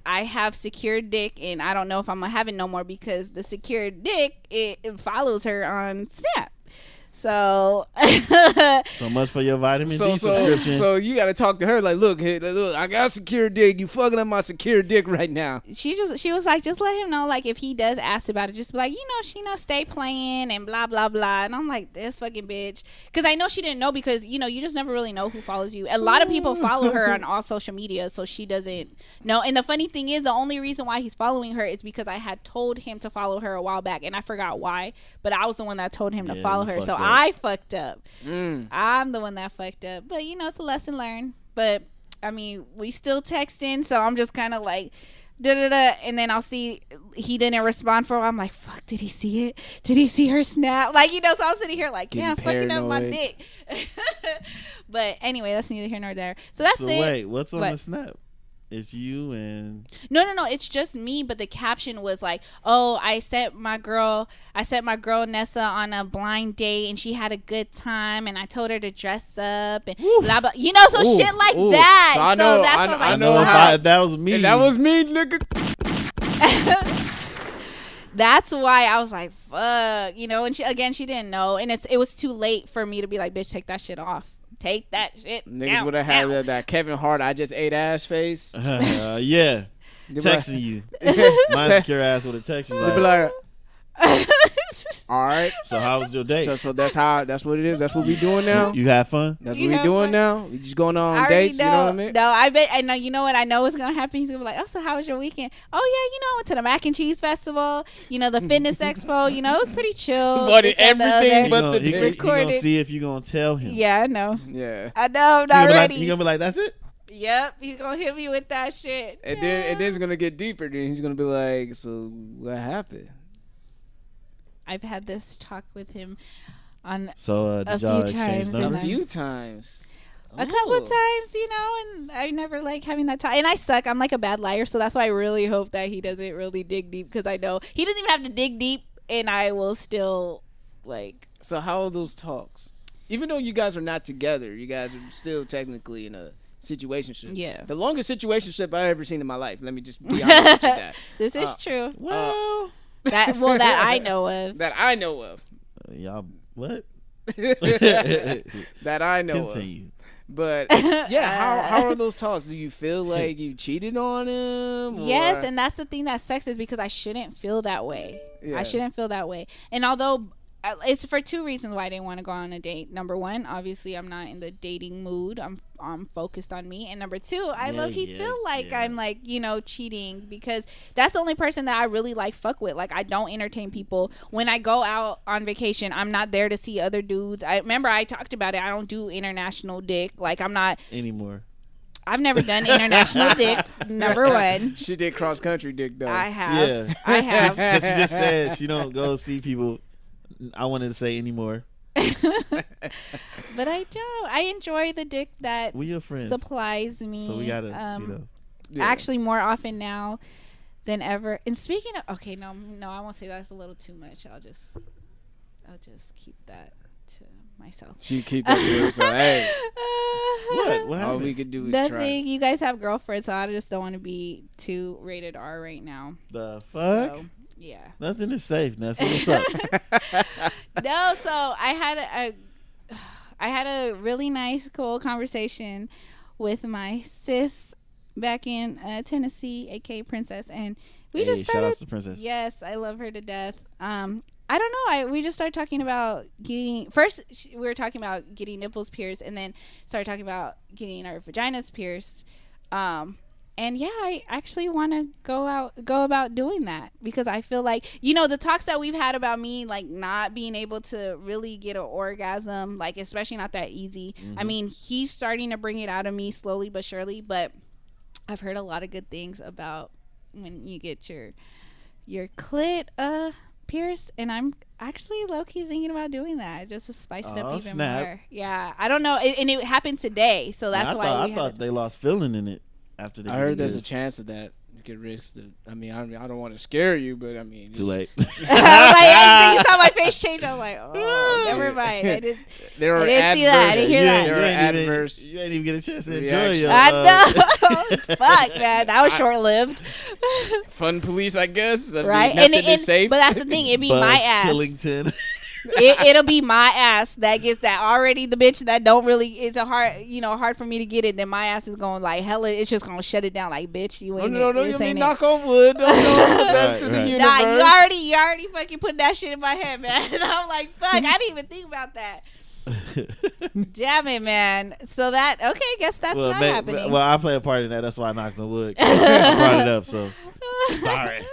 I have secured dick, and I don't know if I'm gonna have it no more because the secured dick it follows her on Snap. So So much for your vitamin D subscription. So you got to talk to her like, look, I got secure dick. You fucking up my secure dick right now. She was like, just let him know, like, if he does ask about it, just be like, Sheena, stay playing and blah blah blah. And I'm like, this fucking bitch, because I know she didn't know, because you just never really know who follows you. A lot of people follow her on all social media, so she doesn't know. And the funny thing is, the only reason why he's following her is because I had told him to follow her a while back, and I forgot why, but I was the one that told him to follow her. So I fucked up. I'm the one that fucked up. But it's a lesson learned. But I mean, we still texting, so I'm just kind of like and then I'll see he didn't respond for a while. I'm like, fuck, did he see it? Did he see her Snap? Like, so I'm sitting here like, Getting fucking up my paranoid. dick. But anyway, that's neither here nor there. So that's it. Wait, what's on What? the Snap? It's you and No, it's just me. But the caption was like, "Oh, I set my girl Nessa on a blind date, and she had a good time, and I told her to dress up and blah blah." So shit like that. So I So know- that's I- what I I know if how- that was me. And that was me, nigga. That's why I was like, "Fuck," And she didn't know, and it was too late for me to be like, "Bitch, take that shit off. Take that shit." Niggas would have had that Kevin Hart, I just ate ass face. Yeah. Texting you. My secure ass would have texted you. They'd be Like, like, all right. so how was your day? So that's what it is. That's what we doing now. You had fun? That's You what we have doing fun? now. We just going I on already dates. You know what I mean? No, I bet. I know. You know what? I know what's gonna happen. He's gonna be like, "Oh, so how was your weekend?" "Oh yeah, I went to the Mac and Cheese Festival. The Fitness Expo. It was pretty chill." But this, that, and the everything other." but He the gonna recorded. see if you gonna tell him. Yeah, I know. Yeah. I know. I'm He not gonna be ready. like, he gonna be like, that's it? Yep, he's gonna hit me with that shit. And then it's gonna get deeper. Then he's gonna be like, so what happened? I've had this talk with him on So A did few y'all exchange times, and A numbers? few times. a couple of times, and I never like having that time. And I suck. I'm like a bad liar, so that's why I really hope that he doesn't really dig deep, because I know he doesn't even have to dig deep, and I will still like. So how are those talks? Even though you guys are not together, you guys are still technically in a situationship. Yeah. The longest situationship I've ever seen in my life. Let me just be honest with you that. This is true. Well, That I know of. That I know of. y'all, what? That I know of. Continue. But yeah, how are those talks? Do you feel like you cheated on him? Yes, or- and that's the thing that sucks, is because I shouldn't feel that way. Yeah. I shouldn't feel that way. And although it's for two reasons why I didn't want to go on a date. Number one, obviously I'm not in the dating mood. I'm focused on me. And number two, I low-key feel like I'm like, cheating, because that's the only person that I really like fuck with. Like, I don't entertain people. When I go out on vacation, I'm not there to see other dudes. I remember I talked about it. I don't do international dick. Like, I'm not Anymore. I've never done international dick. Number one. She did cross country dick though. I have. Yeah. I have. Because she just said she don't go see people. I wanted to say anymore. But I don't. I enjoy the dick that We your friends. supplies me. So we gotta, Yeah. actually more often now than ever. And speaking of, okay, no, I won't say that's a little too much. I'll just keep that to myself. She keep that to her. So hey, What? What all happened? we could do is Nothing. try. You guys have girlfriends, so I just don't want to be too rated R right now. The fuck? So, yeah. Nothing is safe, Nessa. What's up? No, so I had a really nice, cool conversation with my cis back in Tennessee, aka Princess, and we Hey, just started. shout out to Princess. Yes, I love her to death. I don't know. We just started talking about getting. First, we were talking about getting nipples pierced, and then started talking about getting our vaginas pierced. And yeah, I actually want to go about doing that because I feel like, you know, the talks that we've had about me like not being able to really get an orgasm, like especially not that easy. I mean, he's starting to bring it out of me slowly but surely, but I've heard a lot of good things about when you get your clit pierced, and I'm actually low-key thinking about doing that just to spice it up even more. Yeah, I don't know, and it happened today, so that's why I thought they lost feeling in it after they. I heard there's a chance of that. You could risk the. I mean, I don't want to scare you, but I mean, Too late. I was like, you saw my face change. I was like, oh, never mind. I didn't see that. I didn't hear that. There are adverse. You ain't even get a chance to enjoy reaction. your. I know. Fuck, man, that was short lived. Fun police, I guess. I mean, Right, nothing is safe. but that's the thing. It'd be Buzz my ass. Killington. It'll be my ass that gets that already. The bitch that don't really, it's hard for me to get it. Then my ass is going like hella. It's just gonna shut it down. Like, bitch, you ain't. No, this you mean ain't knock on wood. Don't put that to the universe. Nah, you already fucking put that shit in my head, man. And I'm like, fuck, I didn't even think about that. Damn it, man. So that guess that's not happening. Well, I play a part in that. That's why I knocked on wood. I brought it up. So sorry.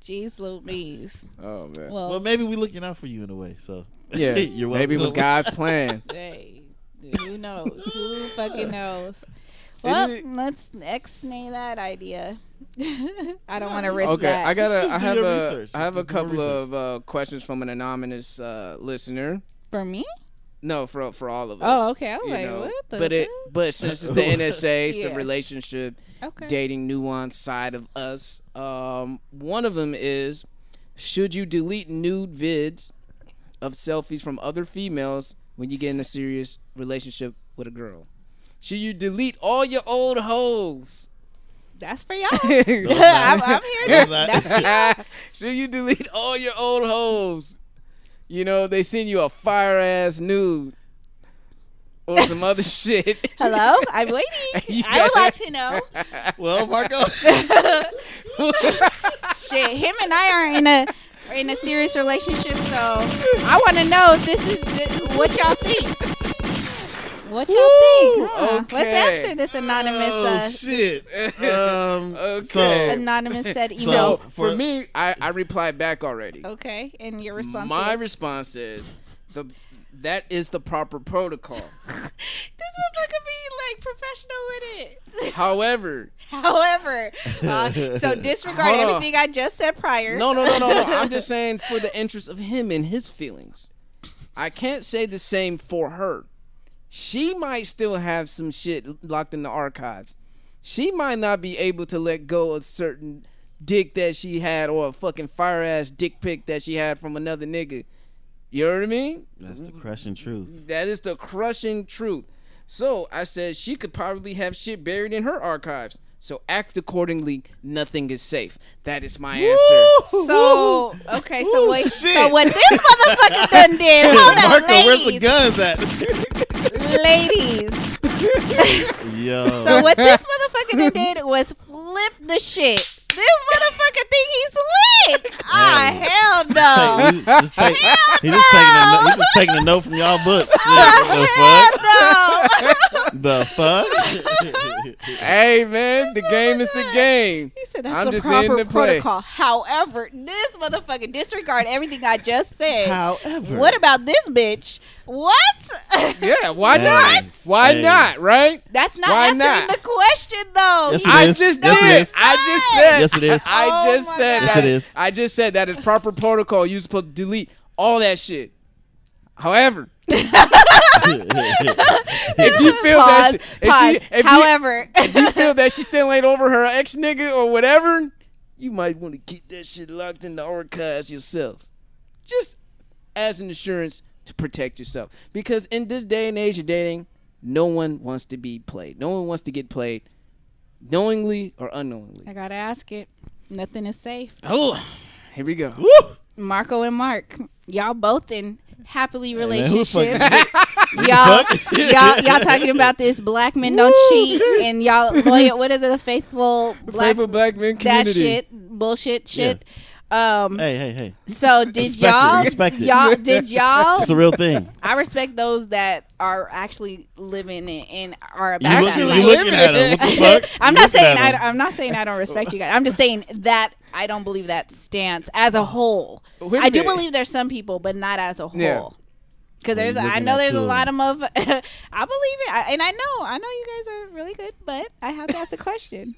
Jeez Louise. Oh man. Well, maybe we looking out for you in a way. So Yeah, you're welcome. maybe it was God's plan. Hey, who knows? Who fucking knows? Well, let's X-nay that idea. I don't want to risk that. I have a couple of questions from an anonymous listener. For me? No, for all of us. Oh, okay. I was like, what the but since it's the NSA, it's Yeah. the relationship, Okay. dating nuance side of us. One of them is, should you delete nude vids of selfies from other females when you get in a serious relationship with a girl? Should you delete all your old hoes? That's for y'all. I'm here. That's for y'all. Should you delete all your old hoes? You know, they send you a fire ass nude or some other shit. Hello? I'm waiting. I would like to know. Well, Marco. Shit, him and I are in a serious relationship, so I want to know if this is what y'all think. What y'all think? Huh? Okay. Let's answer this anonymous. Shit. Okay. So Anonymous said email. So for me, I replied back already. Okay, and your response? My is? response is that is the proper protocol. This motherfucker be like professional with it. However, so disregard Hold on. everything I just said prior. no. I'm just saying for the interest of him and his feelings. I can't say the same for her. She might still have some shit locked in the archives. She might not be able to let go of certain dick that she had or a fucking fire ass dick pic that she had from another nigga. You know what I mean? that's the crushing truth. That is the crushing truth. So I said she could probably have shit buried in her archives. So act accordingly. Nothing is safe. That is my answer. So okay, so wait. Shit. So what this motherfucker done did? Hold on, Marco, where's the ladies. guns at? Ladies. Yo. So what this motherfucker done did was flip the shit. This motherfucker think he's slick. Ah, Hey. hell no. He's just taking a note from y'all book. Hell no. The fuck? Hey man, the game is the game. He said that's I'm the just proper in to play. protocol. However, this motherfucker disregard everything I just said. However. What about this bitch? What? Yeah, why Hey. not? Why Hey. not? Right? That's not Why answering not? the question though. Yes, He- it I is. just Yes, it did. is. I just said. Yes, it is. I Oh just my said. God. Yes, that. it is. I just said that is proper protocol. You're supposed to delete all that shit. However, if you feel Pause. that, However, if you feel that she still ain't over her ex nigga or whatever, you might want to keep that shit locked in the archives yourselves, just as an assurance to protect yourself. Because in this day and age of dating, no one wants to be played. No one wants to get played, knowingly or unknowingly. I gotta ask it. Nothing is safe. Oh, here we go. Woo! Marco and Mark, y'all both in happily Man, who the fuck relationships. y'all talking about this black men don't cheat and y'all loyal. What is it? A faithful black men community. That shit bullshit shit. Hey. So did Respect y'all? it. Respect it. Y'all did y'all? It's a real thing. I respect those that are actually living it and are You about look, that you life. looking at him. What the fuck? I'm You not looking saying at him. I'm not saying I don't respect you guys. I'm just saying that I don't believe that stance as a whole. Wait a I do minute. believe there's some people, but not as a whole. Yeah. Because Well, there's, you're I looking know at there's two a of lot them. of I believe it, and I know you guys are really good, but I have to ask a question.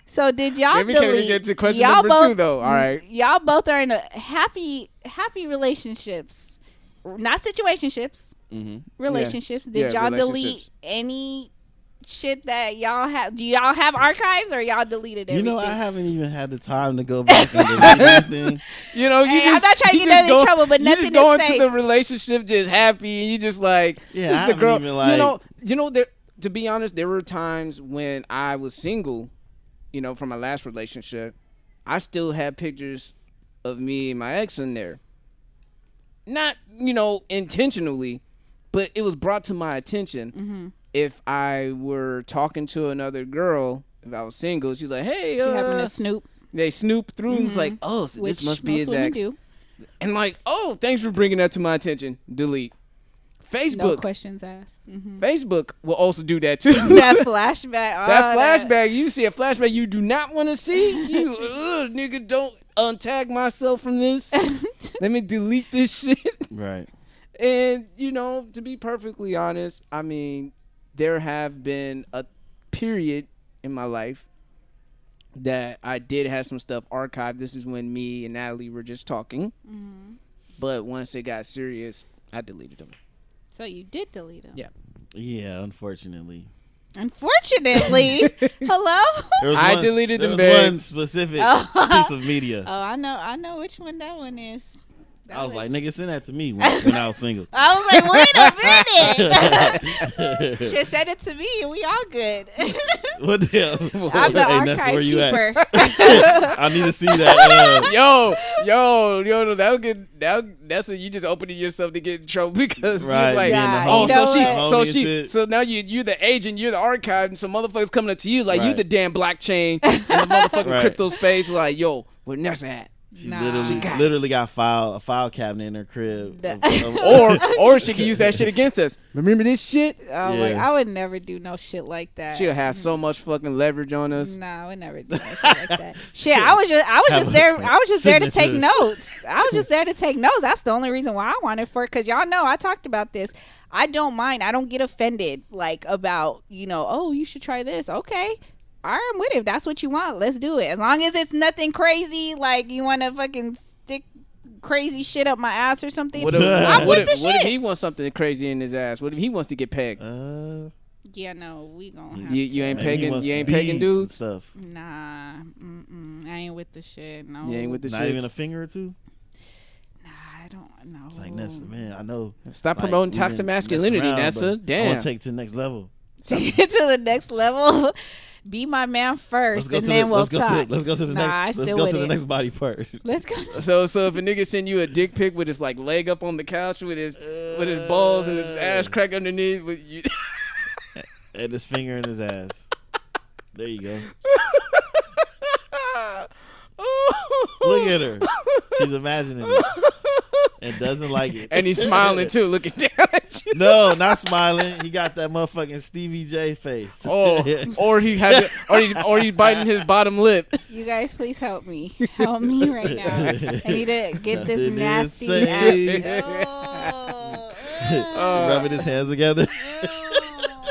So did y'all Maybe can't even delete? get to question y'all number both, 2 though. All right. Y'all both are in a happy relationships, not situationships. Mm-hmm. Relationships. Yeah, Did y'all delete relationships. any shit that y'all have? Do y'all have archives or y'all deleted You everything? know, I haven't even had the time to go back and delete anything. You know, you Hey, I'm just not trying to you get just nothing in trouble, but you nothing just to go into say. the relationship just happy, and you just like, Yeah, this I is the haven't girl. even, You know, there, to be honest, there were times when I was single, you know, from my last relationship. I still had pictures of me and my ex in there. Not, you know, intentionally, but it was brought to my attention. Mm-hmm. If I were talking to another girl, if I was single, she's like, hey, She having a snoop. they snoop through and it's like, oh, so Which this must be most his women ex. do. And like, oh, thanks for bringing that to my attention. Delete. No Facebook. questions asked. Mm-hmm. Facebook will also do that too. That flashback. That flashback, you see a flashback you do not want to see. You, nigga, don't untag myself from this. Let me delete this shit. Right. And, you know, to be perfectly honest, I mean, there have been a period in my life that I did have some stuff archived. This is when me and Natalie were just talking. Mm-hmm. But once it got serious, I deleted them. So you did delete them. Yeah. Yeah, unfortunately. Unfortunately. Hello? There was I one- deleted there them, was babe. one specific piece of media. Oh, I know which one that one is. I was like, nigga, send that to me when I was single. I was like, wait a minute. Just send it to me and we all good. What the hell? I'm the Hey, Nessa, archive where you keeper. at? I need to see that. Yo, that was good. That's you just opening yourself to get in trouble because you Right, was like, being the oh, homie. You know what? so now you're the agent, you're the archive, and some motherfuckers coming up to you like you Right. the damn blockchain and the motherfucking Right. crypto space. Like, yo, where Nessa at? She Nah. literally got a file cabinet in her crib. Or she can use that shit against us. Remember this shit? Oh, Yeah. like, I would never do no shit like that. She'll have so much fucking leverage on us. Nah, I would never do no shit like that. Shit, I was just there to take Signatures. notes. I was just there to take notes. That's the only reason why I wanted for, because y'all know I talked about this. I don't mind. I don't get offended like about, oh, you should try this. Okay. All right, I'm with it. If that's what you want, let's do it. As long as it's nothing crazy, like you want to fucking stick crazy shit up my ass or something. What I'm with the if he shit. wants something crazy in his ass? What if he wants to get pegged? Yeah, no, we gonna have You to. ain't Maybe he pegging. wants You ain't beads pegging and dudes. stuff. Nah, I ain't with the shit. No, You ain't with the Not shits. even a finger or two. Nah, I don't know. It's like Nessa, man. I know. Stop like, promoting we've been toxic masculinity, messing around, Nessa. but I Damn. want to take it to the next level. Take it to the next level. Be my man first, and then we'll talk. Let's go to the Nah, I next. Let's still go with to the it. next body part. Let's go. So if a nigga send you a dick pic with his like leg up on the couch with his balls and his ass crack underneath, with you, And his finger in his ass. There you go. Look at her. She's imagining it and doesn't like it. and he's smiling too, looking down at you. No, not smiling. He got that motherfucking Stevie J face. Or he had, or he's biting his bottom lip. You guys, please help me. Help me right now. I need to get this Nothing is nasty safe. ass. Rubbing his hands together.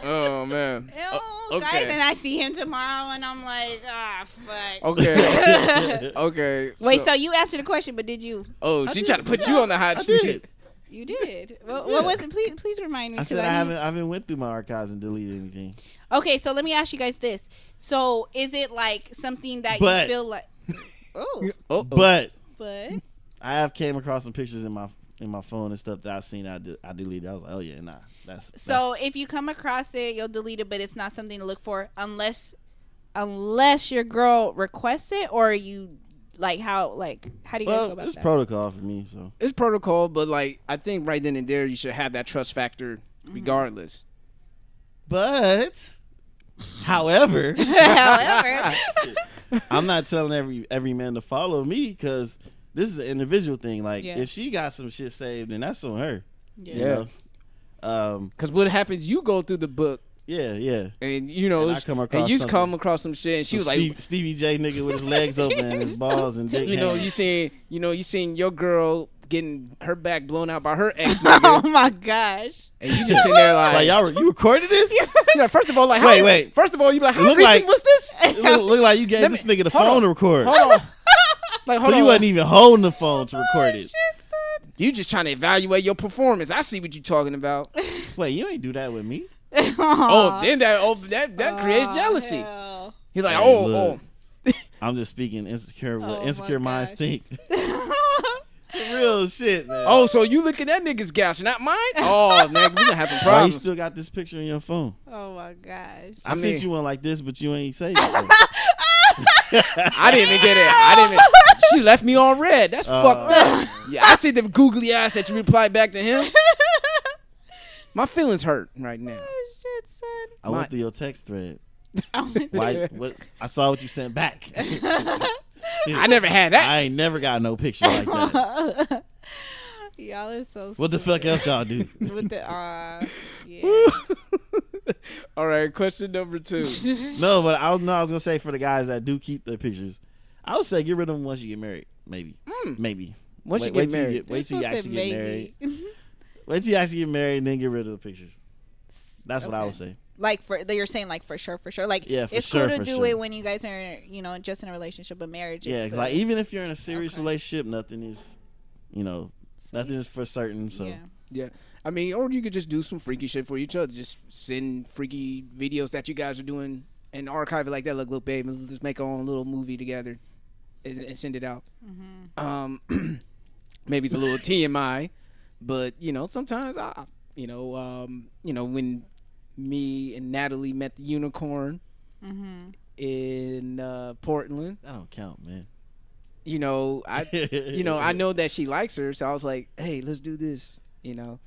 Oh man. Ew, okay. guys, and I see him tomorrow, and I'm like, fuck. Okay. Okay. Wait, so you answered the question, but did you? Oh, she tried to put you on the hot I seat. did. You did. What was it? Please remind me. I 'cause said I need- haven't went through my archives and deleted anything. Okay, so let me ask you guys this. So is it like something that But- you feel like? Oh, Oh, But but I have came across some pictures in my phone and stuff that I've seen. I deleted. I was like, oh yeah, nah. so if you come across it, you'll delete it, but it's not something to look for unless your girl requests it, or you Like how do you guys go about it's that? protocol for me. So It's protocol, but like I think right then and there you should have that trust factor regardless. but however, However, I'm not telling every man to follow me because this is an individual thing. Like Yeah. if she got some shit saved, then that's on her. yeah. You know? Because what happens, you go through the book Yeah. and you know, And I come across and you something. come across some shit, and she was like, Stevie J nigga with his legs open and his balls and dick. you know, hanging. you seen your girl getting her back blown out by her ex nigga, Oh my gosh. and you just sitting there like, Like you recorded this? you know, first of all, like, Wait. First of all, you be like, how look recent like- was this? It look like you gave Let this me- nigga the hold phone on. to record. Hold on, like, hold So on, you wasn't even holding the phone to record it. you just trying to evaluate your performance. I see what you talking about. Wait, you ain't do that with me. Oh, then that creates jealousy. Hell. He's like, Hey, oh, look. I'm just speaking insecure. What Oh, my insecure minds gosh. think. Real shit, man. oh, so you look at that nigga's gouge, not mine? Oh, man, we gonna have some Why you problems. still got this picture in your phone? Oh my gosh. I mean- sent you one like this, but you ain't say it. I didn't even get it. She left me on red. That's fucked up. Yeah, I see the googly eyes that you replied back to him. My feelings hurt right now. Oh shit, son. I went through your text thread. Oh, Why? What? I saw what you sent back. I never had that. I ain't never got no picture like that. y'all are so What the fuck else y'all do? with the yeah. All right, question number 2. No, but I was gonna say for the guys that do keep their pictures, I would say get rid of them once you get married. Maybe. Once you Wait get till married. wait till you This actually was a get married. maybe. Wait till you actually get married and then get rid of the pictures. That's what I would say. Like you're saying like for sure. Like Yeah, for it's sure, cool to for do sure. it when you guys are just in a relationship, but marriage. Yeah, it's, because like even if you're in a serious okay. relationship, nothing is, nothing is for certain. So yeah. Yeah. I mean, or you could just do some freaky shit for each other. Just send freaky videos that you guys are doing and archive it like that. Look, babe, let's just make our own little movie together and send it out. Maybe it's a little TMI, but sometimes when me and Natalie met the unicorn in Portland, that don't count, man. I know that she likes her, so I was like, hey, let's do this, And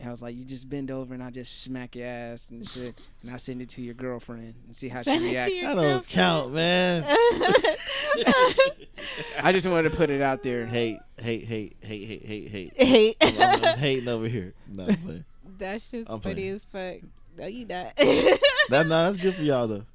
I was like, you just bend over and I just smack your ass and shit, and I send it to your girlfriend and see how Send she it to reacts. your That don't count, man. I just wanted to put it out there. hate. Hey, I'm hating over here. No, I'm playing. that shit's I'm funny playing. as fuck. No, you not. That's good for y'all though.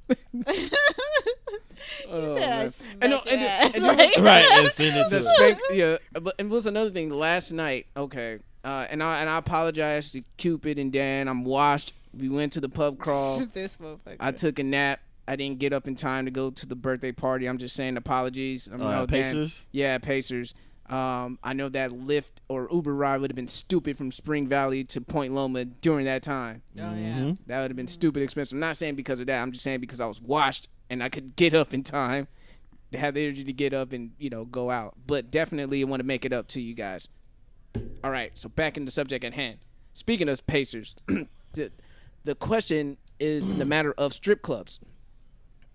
Oh, said I man. smack And no, your and ass. then- Right, and send it to the her. spank, yeah, but it was another thing last night. Okay, and I apologize to Cupid and Dan. I'm washed. We went to the pub crawl. This motherfucker. I took a nap. I didn't get up in time to go to the birthday party. I'm just saying apologies. Dan, Pacers? yeah, Pacers. I know that Lyft or Uber ride would have been stupid from Spring Valley to Point Loma during that time. Oh yeah. That would have been stupid expensive. I'm not saying because of that. I'm just saying because I was washed and I could get up in time to have the energy to get up and go out. But definitely I want to make it up to you guys. All right, so back in the subject at hand. Speaking of Pacers, the question is the matter of strip clubs.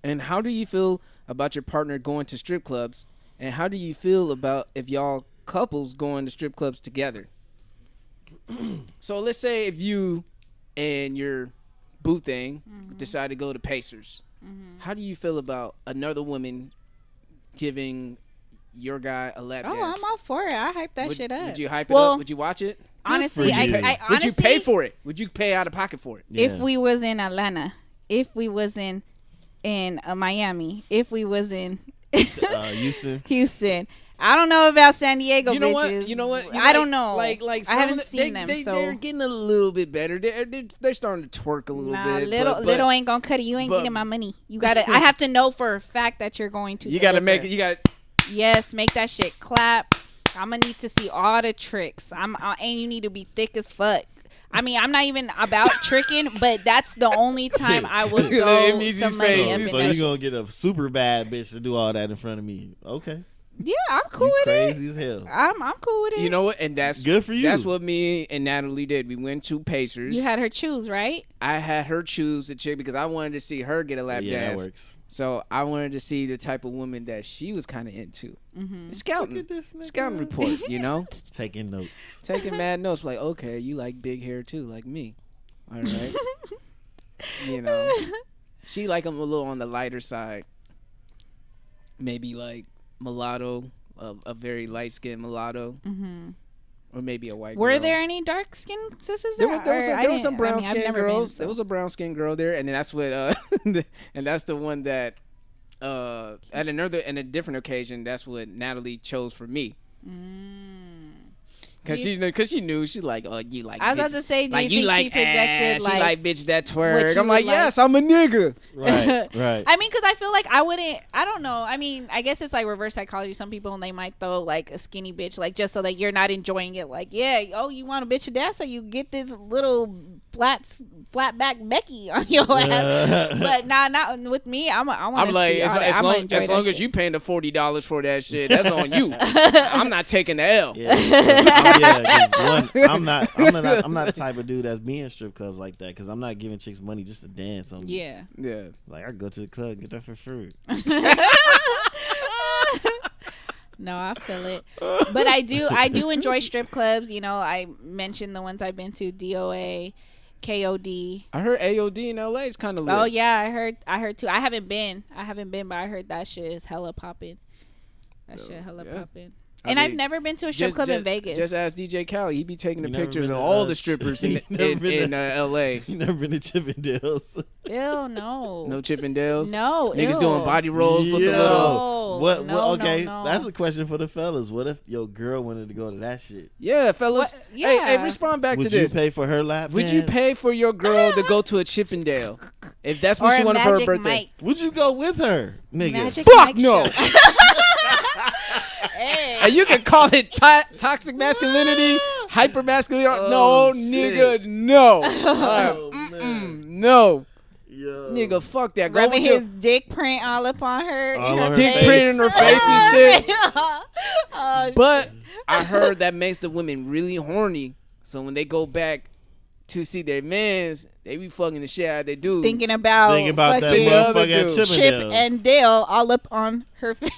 And how do you feel about your partner going to strip clubs? And how do you feel about if y'all couples going to strip clubs together? So let's say if you and your boo thing decide to go to Pacers. How do you feel about another woman giving your guy a lap Oh, dance? I'm all for it. I hype that would, shit up. Would you hype it Well, up? Would you watch it? honestly, for you. I honestly, Would you pay for it? Would you pay out of pocket for it? if Yeah. we was in Atlanta, if we was in Miami, if we was in Houston. Houston. I don't know about San Diego. You know bitches. what? You know what? I don't know. Like I some haven't of the- seen them. So they're getting a little bit better. They're starting to twerk a little nah, bit. little ain't gonna cut it. You ain't but- getting my money. You gotta. I have to know for a fact that you're going to. You got to deliver. make it. You got. Yes, make that shit clap. I'm gonna need to see all the tricks. And you need to be thick as fuck. I mean, I'm not even about tricking, but that's the only time I would Look at throw Easy's some money face. up in So that you shit. gonna get a super bad bitch to do all that in front of me? Okay. Yeah, I'm cool You with crazy it. as hell. I'm cool with it. You know what? And that's Good for you. That's what me and Natalie did. We went to Pacers. You had her choose, right? I had her choose a chick because I wanted to see her get a lap Yeah, that dance. works. So I wanted to see the type of woman that she was kind of into. Scouting, Look at this nigga. scouting report. You know, Taking notes. taking mad notes. Like, okay, you like big hair too, like me. All right. You know, she like him a little on the lighter side. Maybe like mulatto, a very light skinned mulatto, or maybe a white. Were girl. there any dark skinned sisters There there? was, there was some brown skinned I've never girls. been, so. There was a brown skinned girl there, and then that's what, and that's the one that, at a different occasion, that's what Natalie chose for me. Cause she knew she's like, oh, you like. I was bitch. about to say, do like, you think like she projected ass, she like bitch that twerk. you I'm like, would yes, I'm a nigga. Right, right. I mean, because I feel like I don't know. I mean, I guess it's like reverse psychology. Some people, they might throw like a skinny bitch, like just so that you're not enjoying it. Like, yeah, oh, you want a bitch to dance, so you get this little flat back Becky on your ass. But not with me. I want I'm to like, see all that. I'ma enjoy as that long shit. as you paying the $40 for that shit, that's on you. I'm not taking the L. Yeah, 'cause one, I'm not the type of dude that's being strip clubs like that because I'm not giving chicks money just to dance on me. Yeah. Yeah. Like I go to the club, get that for free. No, I feel it. But I do enjoy strip clubs. You know, I mentioned the ones I've been to: DOA, KOD. I heard AOD in LA is kind of lit. Oh yeah, I heard too. I haven't been, but I heard that shit is hella popping. That shit hella yeah. popping. I And mean, I've never been to a strip club in Vegas. Just ask DJ Khaled. He be taking the You never pictures been of to, all the strippers in you never been to- LA. You never been to Chippendales? Ew, no. No Chippendales. No, Niggas ew. doing body rolls with the Yo. little. What? No, okay, no. that's a question for the fellas. What if your girl wanted to go to that shit? Yeah, fellas. What? Hey, Yeah. respond back Would to you this. pay for her lap Would you dance? pay for your girl to go to a Chippendale if that's Or what she a wanted for her Magic birthday? Mike. Would you go with her, nigga? Magic Fuck Mike no. show. Hey. And you can call it toxic masculinity, hyper masculinity. No, shit. nigga, no. Oh, man. No. Yo. Nigga, fuck that. Go Rubbing with your his dick print all up on her. All in on her her dick face. print in her face and shit. Oh, But I heard that makes the women really horny. So when they go back to see their mans, they be fucking the shit out of their dudes. thinking about that fucking other motherfucker at dude. Chip Chippendales. and Dale all up on her face.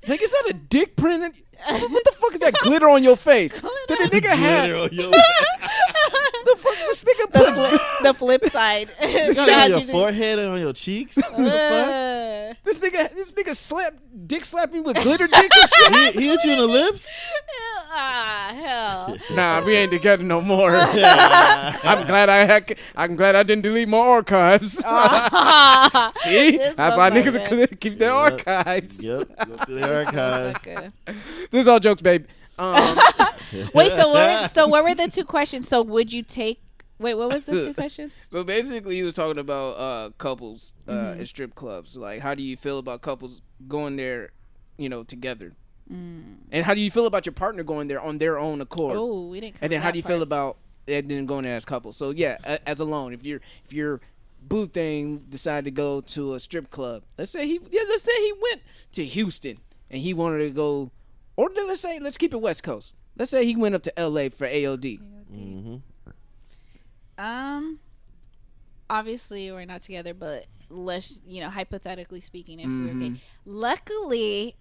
Like, is that a dick print? What the fuck is that glitter on your face? Did the nigga have Glitter on your- the fuck? This nigga put The flip side. You got it on your forehead and on your cheeks. What the fuck? this nigga dick slap me with glitter dick and shit. He hit you in the lips? Hell. Nah, we ain't together no more. I'm glad I didn't delete my archives. See, This that's why motherfucker. niggas keep their archives. Yep. Go through the archives. Okay. This is all jokes, babe. Wait, so what were the two questions? So would you take? Wait, what was the two questions? So basically, he was talking about couples at strip clubs. Like, how do you feel about couples going there, together? And how do you feel about your partner going there on their own accord? Oh, we didn't. And then how do you feel about it then going there as couples? So yeah, as alone, if your boo thing decided to go to a strip club, let's say he went to Houston and he wanted to go, or let's keep it West Coast. Let's say he went up to LA for AOD. Obviously we're not together, but let's hypothetically speaking, if we're okay. Luckily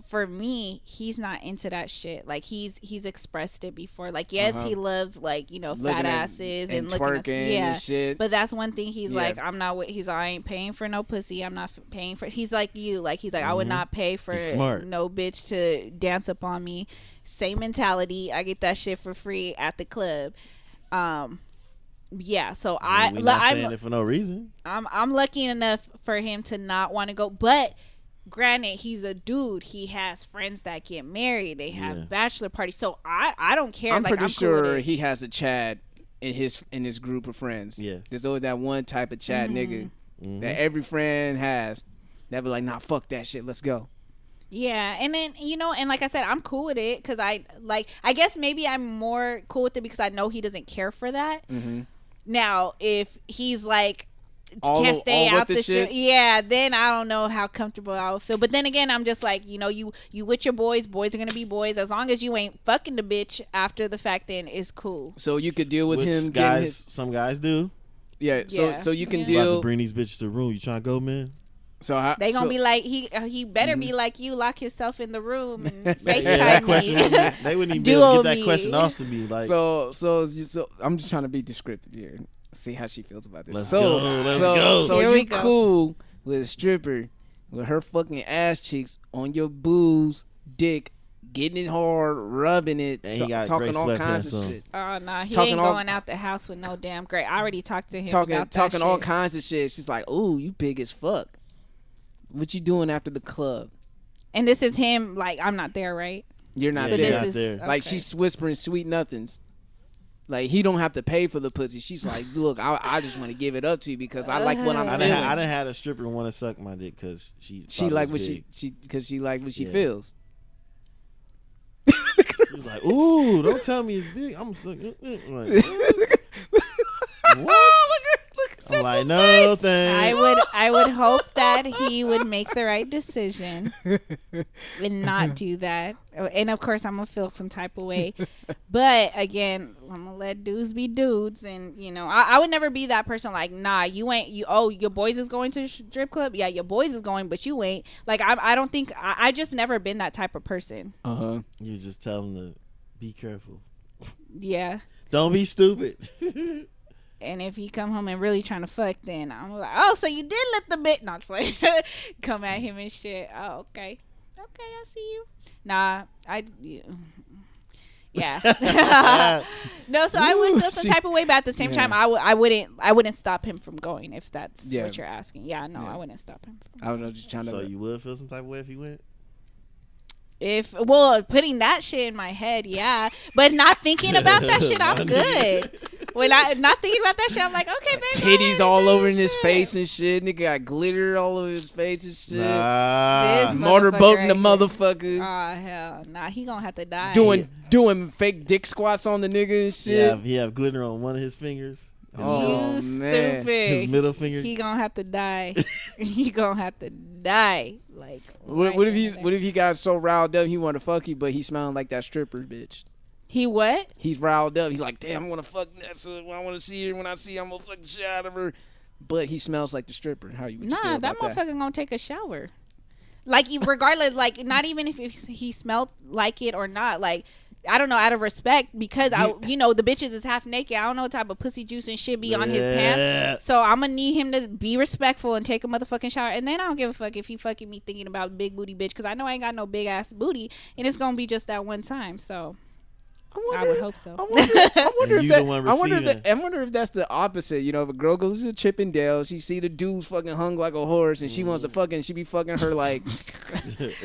for me, he's not into that shit. Like he's expressed it before. Like yes, he loves fat asses and looking at, twerking and shit. But that's one thing he's Yeah. like, I'm not. I ain't paying for no pussy. I'm not paying for. He's like you. Like he's like I would not pay for He's smart. no bitch to dance up on me. Same mentality. I get that shit for free at the club. Yeah. So We're not saying it for no reason. I'm lucky enough for him to not want to go, but granted, he's a dude. He has friends that get married. They have bachelor parties. So I don't care. I'm pretty cool sure with it. he has a Chad in his group of friends. Yeah. There's always that one type of Chad nigga that every friend has that be like, nah, fuck that shit. Let's go. Yeah, and then and like I said, I'm cool with it because I guess maybe I'm more cool with it because I know he doesn't care for that. Now, if he's like can't stay all out with the the shit. shits? Yeah, then I don't know how comfortable I would feel. But then again, I'm just like, you with your boys are gonna be boys. As long as you ain't fucking the bitch after the fact, then it's cool. So you could deal with Which him getting guys, his. some guys do. Yeah. Yeah. So you can Yeah. You have to deal. bring these bitches to the room. You trying to go, man? So how, They gonna so, be like he better be like you, lock himself in the room and FaceTime Yeah, that me. question. They wouldn't even be able to Duo get that me. question off to me. Like, So I'm just trying to be descriptive here. See how she feels about this. Let's so, go, let's so, go. So Here we you go. cool with a stripper with her fucking ass cheeks on your boobs, dick, getting it hard, rubbing it, And he got talking gray all kinds sweatpants of on. shit. Oh no, he Talking ain't all- going out the house with no damn gray. I already talked to him Talking about that all shit. kinds of shit. She's like, "Ooh, you big as fuck. What you doing after the club? And this is him. Like I'm not there, right? You're not Yeah, But there." this not is there. Like okay. she's whispering sweet nothings. Like he don't have to pay for the pussy. She's like, "Look, I just want to give it up to you because I like what I'm I feeling." done had a stripper want to suck my dick because she like it what was big. she like what she Yeah. feels. She was like, "Ooh, don't tell me it's big. I'm sucking." Like, what? I'm like, no thanks. I would hope that he would make the right decision and not do that. And of course, I'm gonna feel some type of way. But again, I'm gonna let dudes be dudes, and I would never be that person. Like, nah, you ain't. Your boys is going to the strip club. Yeah, your boys is going, but you ain't. Like, I don't think I just never been that type of person. You just tell them to be careful. Yeah. Don't be stupid. And if he come home and really trying to fuck, then I'm like, oh, so you did let the bit not play come at him and shit. Oh, okay, I see you. Nah, yeah. No, so I would feel some type of way, but at the same time, I wouldn't stop him from going if that's what you're asking. Yeah, no, I wouldn't stop him. I was just trying to. So you would feel some type of way if he went? Putting that shit in my head, yeah, but not thinking about that shit, I'm good. When I not thinking about that shit, I'm like, okay, baby. Titties all over in his face and shit. Nigga got glitter all over his face and shit. This Motorboating the motherfucker motherfucker. Oh hell, nah, he gonna have to die. Doing fake dick squats on the nigga and shit. Yeah, he have glitter on one of his fingers. Oh, You man. stupid. His middle finger. He gonna have to die. He gonna have to die. Like What if he got so riled up he want to fuck you, but he smelling like that stripper bitch? he what? He's riled up. He's like, damn, I want to fuck Nessa. I want to see her. When I see her, I'm gonna fuck the shit out of her. But he smells like the stripper. How you? Would you feel Nah, that about motherfucker gonna take a shower. Like regardless, like not even if he smelled like it or not. Like I don't know, out of respect, because the bitches is half naked. I don't know what type of pussy juice and shit be on his pants. So I'm gonna need him to be respectful and take a motherfucking shower. And then I don't give a fuck if he fucking me thinking about big booty bitch, because I know I ain't got no big ass booty, and it's gonna be just that one time. So I would hope so. I wonder And if you that, the one I wonder if receiving. that, I wonder if that's the opposite. You know, if a girl goes to Chippendale, she see the dudes fucking hung like a horse, and she wants to fucking, she be fucking her like,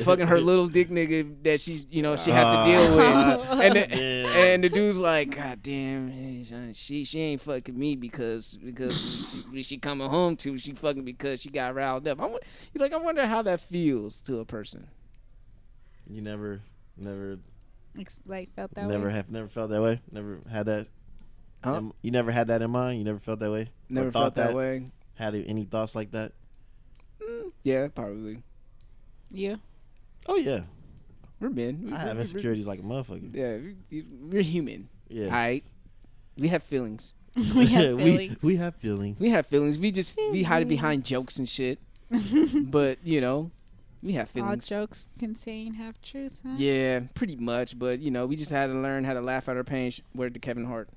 fucking her little dick nigga that she's, she has to deal with, and the dude's like, God damn, she ain't fucking me because she coming home to, she fucking because she got riled up. I wonder how that feels to a person. You never Like felt that never way. never felt that way. Never had that. Huh? You never had that in mind. You never felt that way. Never Or felt thought that way. Had any thoughts like that? Yeah, probably. Yeah. Oh yeah, We're men. I have insecurities like a motherfucker. Yeah, we're human. Yeah, All right. We have feelings. We have feelings. we have feelings. We have feelings. We hide behind jokes and shit. But, we have All feelings. jokes contain half truth, huh? Yeah, pretty much. But, we just had to learn how to laugh at our pain. Word to Kevin Hart.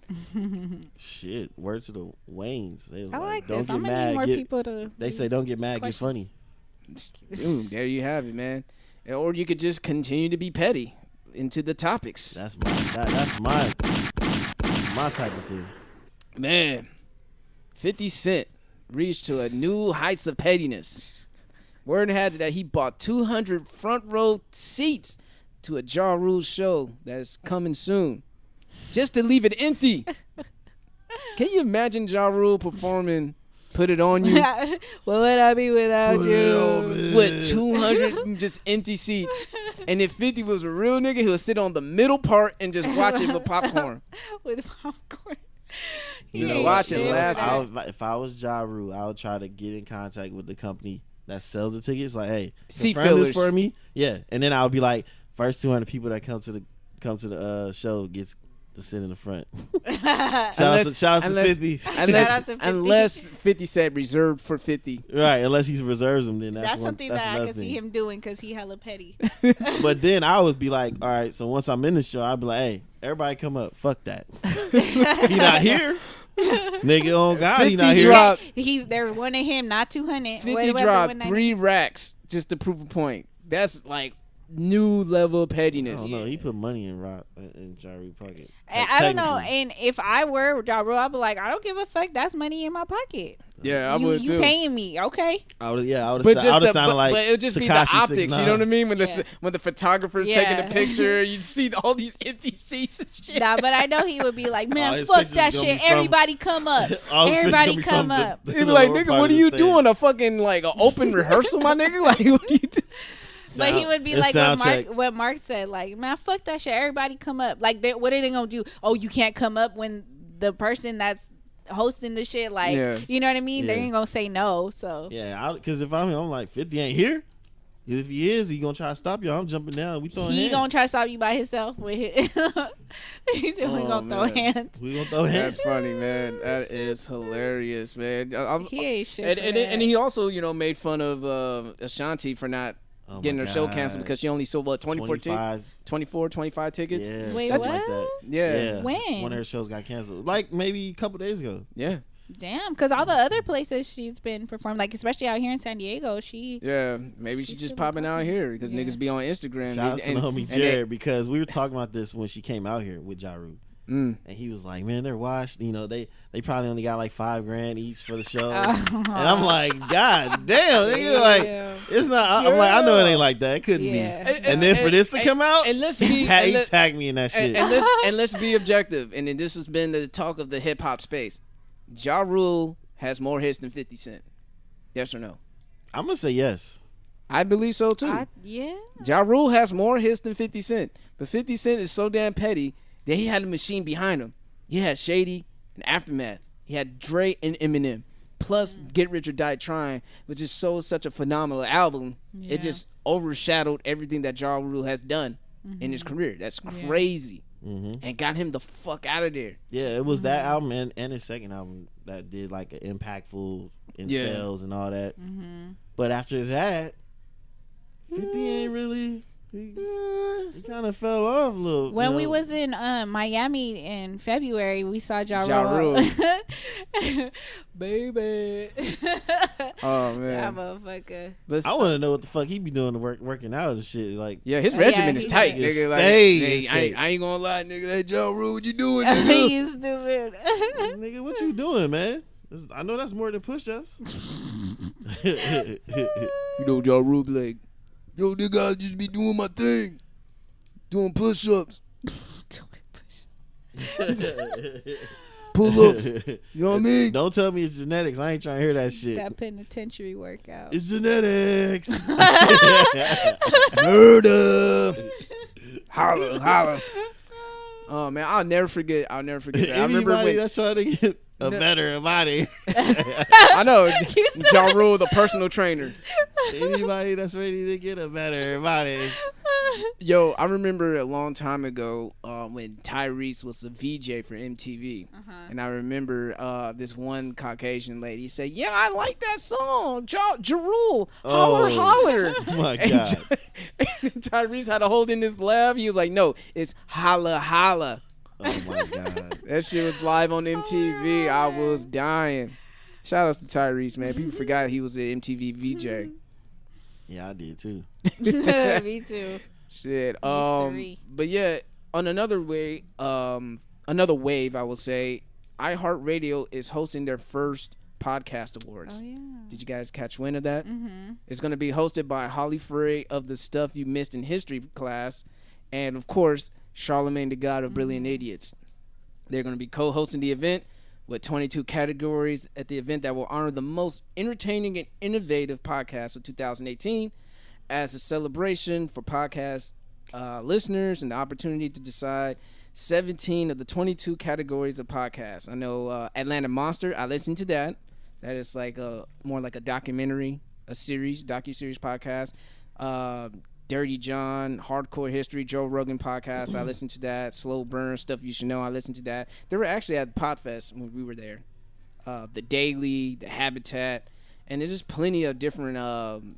Shit, word to the Waynes. They was I like don't this. get I'm gonna mad. need more get, people to. They say don't get mad, questions. get funny. Boom, there you have it, man. Or you could just continue to be petty into the topics. That's my type of thing. Man, 50 Cent reached to a new heights of pettiness. Word has it that he bought 200 front row seats to a Ja Rule show that's coming soon, just to leave it empty. Can you imagine Ja Rule performing "Put It On You" What would I be without you? with 200 just empty seats? And if 50 was a real nigga, he'll sit on the middle part and just watch it with popcorn. With popcorn. He Just ain't watch shit and for laugh. that. If I was Ja Rule, I would try to get in contact with the company that sells the tickets. Like, hey, Seat confirm this fillers. for me. Yeah, and then I would be like, first 200 people that come to the show gets to sit in the front. shout out to 50. Unless 50 said reserved for 50. Right, unless he reserves them, then That's something that I another could see thing. him doing because he hella petty. But then I would be like, all right, so once I'm in the show, I'd be like, hey, everybody come up. Fuck that. He not here. Nigga, oh God, he 50 not here. drop. There's one of him, not 200. 50 dropped 3 racks just to prove a point. That's like new level of I pettiness. don't know. He put money in Ja Rule pocket. I don't know. Technically. And if I were Ja Rule, I'd be like, I don't give a fuck. That's money in my pocket. Yeah, I would You too. paying me, okay? I would have But just sounded like but it would just be the Tekashi optics. 6ix9ine. You know what I mean? Yeah. When the photographer's Yeah. taking the picture, you see all these empty seats and shit. Nah, but I know he would be like, man, his fuck pictures that gonna shit. be from- Everybody come up. All his pictures Everybody gonna be come from up. the He'd be like, lower nigga, part what of are the you stage. doing? A fucking like an open rehearsal, my nigga? Like, what are you doing? But he would be It's like sound check. what Mark said, like, man, fuck that shit. Everybody come up. Like, what are they gonna do? Oh, you can't come up when the person that's hosting the shit, like, Yeah. you know what I mean? They Yeah. ain't gonna say no. So Yeah, because if I'm like 50 ain't here. If he is, he gonna try to stop y'all. I'm jumping down. We throwing he hands. gonna try to stop you by himself with his. He said we Oh, gonna throw man. hands. We gonna throw hands. That's funny, man. That is hilarious, man. He ain't shit. And, for and, that. and he also, made fun of Ashanti for not Oh getting my her show God. canceled because she only sold, 24 25 tickets? Yeah, Wait, something what? like that. Yeah. When? One of her shows got canceled. Like maybe a couple days ago. Yeah. Damn, because all the other places she's been performing, like especially out here in San Diego, she. Yeah. Maybe she's She's just still popping out popping. here because Yeah. niggas be on Instagram. Shout out to the homie they- Jared because we were talking about this when she came out here with Ja Rule. Mm. And he was like, man, they're washed. They probably only got like $5,000 each for the show. Oh. And I'm like, God damn, nigga, like it's not. I'm like, I know it ain't like that. It couldn't Yeah. be. And then for this to come out, and let's he be he tagged me in that shit. and let's be objective. And then this has been the talk of the hip hop space. Ja Rule has more hits than 50 Cent. Yes or no? I'm gonna say yes. I believe so too. Yeah. Ja Rule has more hits than 50 Cent. But 50 Cent is so damn petty that he had a machine behind him. He had Shady and Aftermath. He had Dre and Eminem. Plus Get Rich or Die Trying, which is such a phenomenal album. Yeah. It just overshadowed everything that Ja Rule has done in his career. That's crazy. And got him the fuck out of there. Yeah, it was that album and his second album that did like an impactful in Yeah. sales and all that. But after that, 50 ain't really. He kind of fell off a little. When we know. was in Miami in February, we saw Ja Ja Rule. Rule. Baby. Oh That man. motherfucker. But I want to know what the fuck he be doing to working out and shit. Like, yeah, his Yeah, regimen is he tight, did. nigga. Like, Stay hey, in I shape. ain't gonna lie, nigga. That Ja Rule, what you doing, nigga? He's stupid. nigga, what you doing, man? I know that's more than push-ups. You know, Ja Rule be like, yo, nigga, I just be doing my thing. Doing push-ups, pull-ups. You know what I mean? Don't tell me it's genetics. I ain't trying to hear that shit. That penitentiary workout. It's genetics. Murder. Holla, holla. Oh, man, I'll never forget that. I remember Anybody when, that's trying to get a better body. I know, Ja Rule, the personal trainer. Anybody that's ready to get a better body. Yo, I remember a long time ago when Tyrese was a VJ for MTV. And I remember this one Caucasian lady say, yeah, I like that song. Ja Rule, holler, holler. Oh my And God. and Tyrese had to hold in his laugh. He was like, no, it's holla, holla. Oh my God. That shit was live on MTV. I was dying. Shout out to Tyrese, man. People forgot he was an MTV VJ. Yeah, I did too. Me too. Shit. three. But yeah, on another wave, I will say, iHeartRadio is hosting their first podcast awards. Oh, yeah. Did you guys catch wind of that? It's going to be hosted by Holly Frey of the Stuff You Missed in History class, and of course, Charlemagne the God of Brilliant Idiots. They're going to be co-hosting the event with 22 categories at the event that will honor the most entertaining and innovative podcasts of 2018 as a celebration for podcast listeners and the opportunity to decide 17 of the 22 categories of podcasts. I know Atlanta Monster. I listened to that. That is like more like a documentary, a series, docu-series podcast. Dirty John, Hardcore History, Joe Rogan podcast. I listened to that. Slow Burn, Stuff You Should Know. I listened to that. They were actually at Podfest when we were there. The Daily, the Habitat, and there's just plenty of different